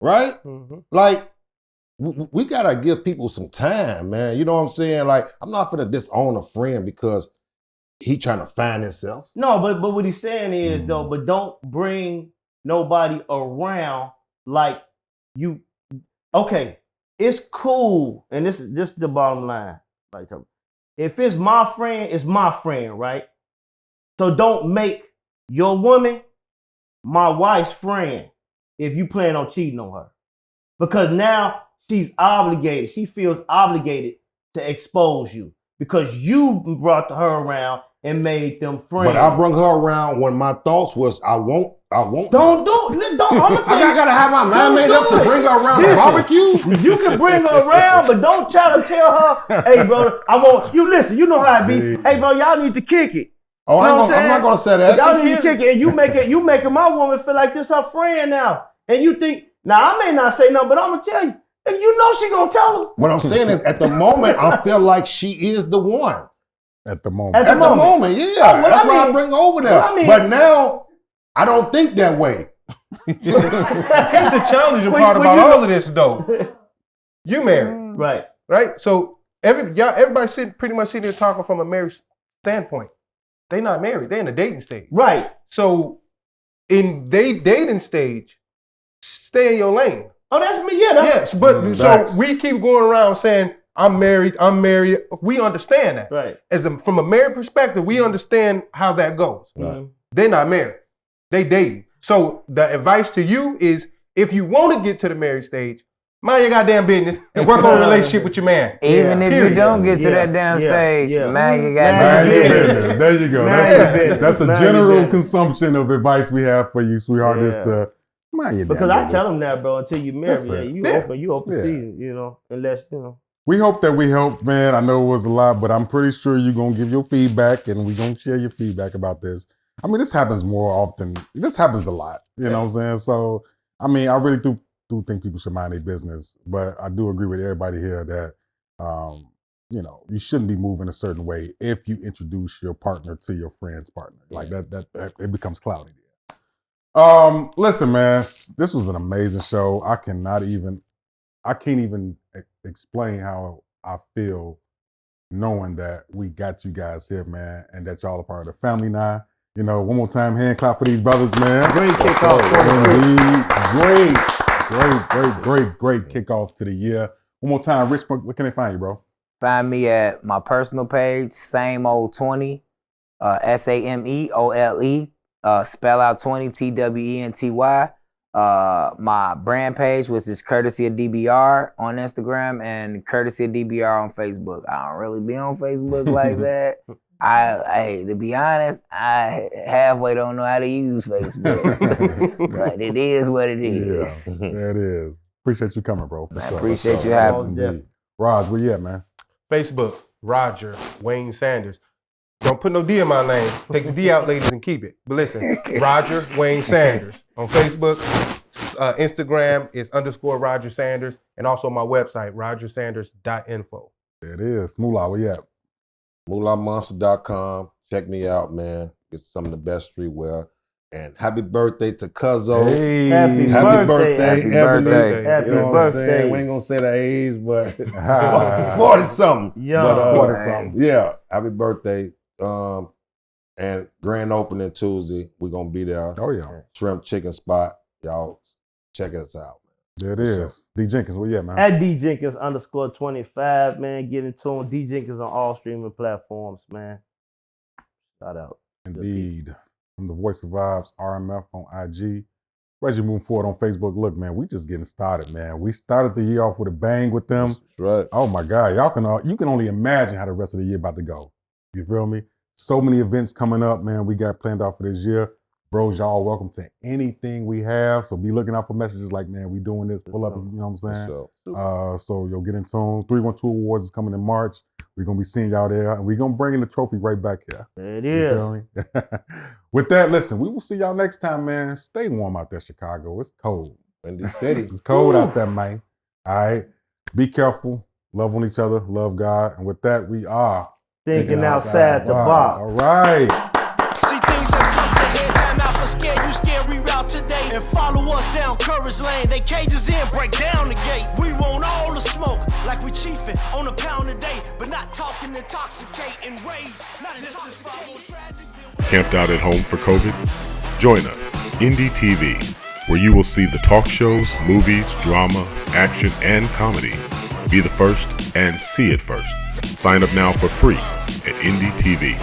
right? Like, we gotta give people some time, man. You know what I'm saying? Like, I'm not gonna disown a friend because he trying to find himself. No, but what he's saying is though, but don't bring nobody around like you. Okay, it's cool, and this is the bottom line. Like, if it's my friend, right? So don't make your woman my wife's friend if you plan on cheating on her, because now she's obligated. She feels obligated to expose you because you brought her around and made them friends. But I brought her around when my thoughts was, I won't. Don't do it. Don't. I'm gonna tell I gotta have my mind made up to bring her around Listen, the barbecue. You can bring her around, but don't try to tell her, hey, bro, I want you. Listen, you know how it be. Hey, bro, y'all need to kick it. Oh, I'm not gonna say that. Y'all need to kick it, and you making my woman feel like this her friend now. And you think, now I may not say nothing, but I'm gonna tell you. And you know she gonna tell him. What I'm saying is, at the moment, I feel like she is the one. At the moment. At the moment, yeah. That's why I bring her over there. But now, I don't think that way. Here's the challenging part about all of this, though. You married, right? So everybody pretty much sitting here talking from a marriage standpoint. They not married. They in the dating stage, right? So in they dating stage, stay in your lane. Oh, that's me. Yeah, yes. But so we keep going around saying, I'm married. We understand that. Right. From a married perspective, we understand how that goes. Right. They're not married. They dating. So the advice to you is, if you want to get to the married stage, mind your goddamn business and work on a relationship with your man. Even if you don't get to that damn stage, mind your goddamn business. There you go. That's the general consumption of advice we have for you, sweetheart, is to mind your damn business. Because I tell them that, bro, until you marry, you open season, you know, unless, you know. We hope that we helped, man. I know it was a lot, but I'm pretty sure you're going to give your feedback and we're going to share your feedback about this. I mean, this happens more often. This happens a lot, you know what I'm saying? So, I mean, I really do think people should mind their business, but I do agree with everybody here that, you know, you shouldn't be moving a certain way if you introduce your partner to your friend's partner. Like that it becomes cloudy. Listen, man, this was an amazing show. I can't even explain how I feel knowing that we got you guys here, man, and that y'all are part of the family now. You know, one more time, hand clap for these brothers, man. Great kickoff. Great kickoff to the year. One more time, Rich, where can they find you, bro? Find me at my personal page, same old 20, SAMEOLE, spell out 20, TWENTY. My brand page, which is Courtesy of DBR on Instagram and Courtesy of DBR on Facebook. I don't really be on Facebook like that. To be honest, I halfway don't know how to use Facebook. But it is what it is. Yeah, it is. Appreciate you coming, bro. I appreciate you having me. Raj, where you at, man? Facebook, Roger Wayne Sanders. Don't put no D in my name. Take the D out, ladies, and keep it. But listen, Roger Wayne Sanders on Facebook. Instagram is _Roger Sanders. And also my website, rogersanders.info. There it is. Moolah, where you at? MoolahMonster.com. Check me out, man. Get some of the best streetwear. And happy birthday to Cuzzo. Hey. Happy birthday. You know what I'm saying? We ain't gonna say the age, but 40-something. Yeah. 40-something. Yeah. Happy birthday. And grand opening Tuesday. We're gonna be there. Oh yeah. Shrimp Chicken Spot. Y'all check us out. There it is. D Jenkins, where you at, man? At D Jenkins _25, man. Get in tune. D Jenkins on all streaming platforms, man. Shout out. Indeed. I'm the Voice Survives RMF on IG. Reggie moving forward on Facebook. Look, man, we just getting started, man. We started the year off with a bang with them. That's right. Oh my God, you can only imagine how the rest of the year about to go. You feel me? So many events coming up, man. We got planned out for this year. Bros, y'all welcome to anything we have. So be looking out for messages like, man, we doing this. Pull up, you know what I'm saying? So you'll get in tune. 312 Awards is coming in March. We're going to be seeing y'all there. And we're going to bring in the trophy right back here. There it is. You feel me? With that, listen, we will see y'all next time, man. Stay warm out there, Chicago. It's cold. Windy City. It's cold out there, man. All right. Be careful. Love on each other. Love God. And with that, we are thinking outside the box. All right. See things that come to head, time out for scared. You scared, reroute today. And follow us down Courage Lane. They cages in, break down the gates. We want all the smoke, like we chiefing on a pound a day. But not talking intoxicating rage. Not intoxicating. Camped out at home for COVID? Join us, Indie TV, where you will see the talk shows, movies, drama, action, and comedy. Be the first and see it first. Sign up now for free at Indie TV.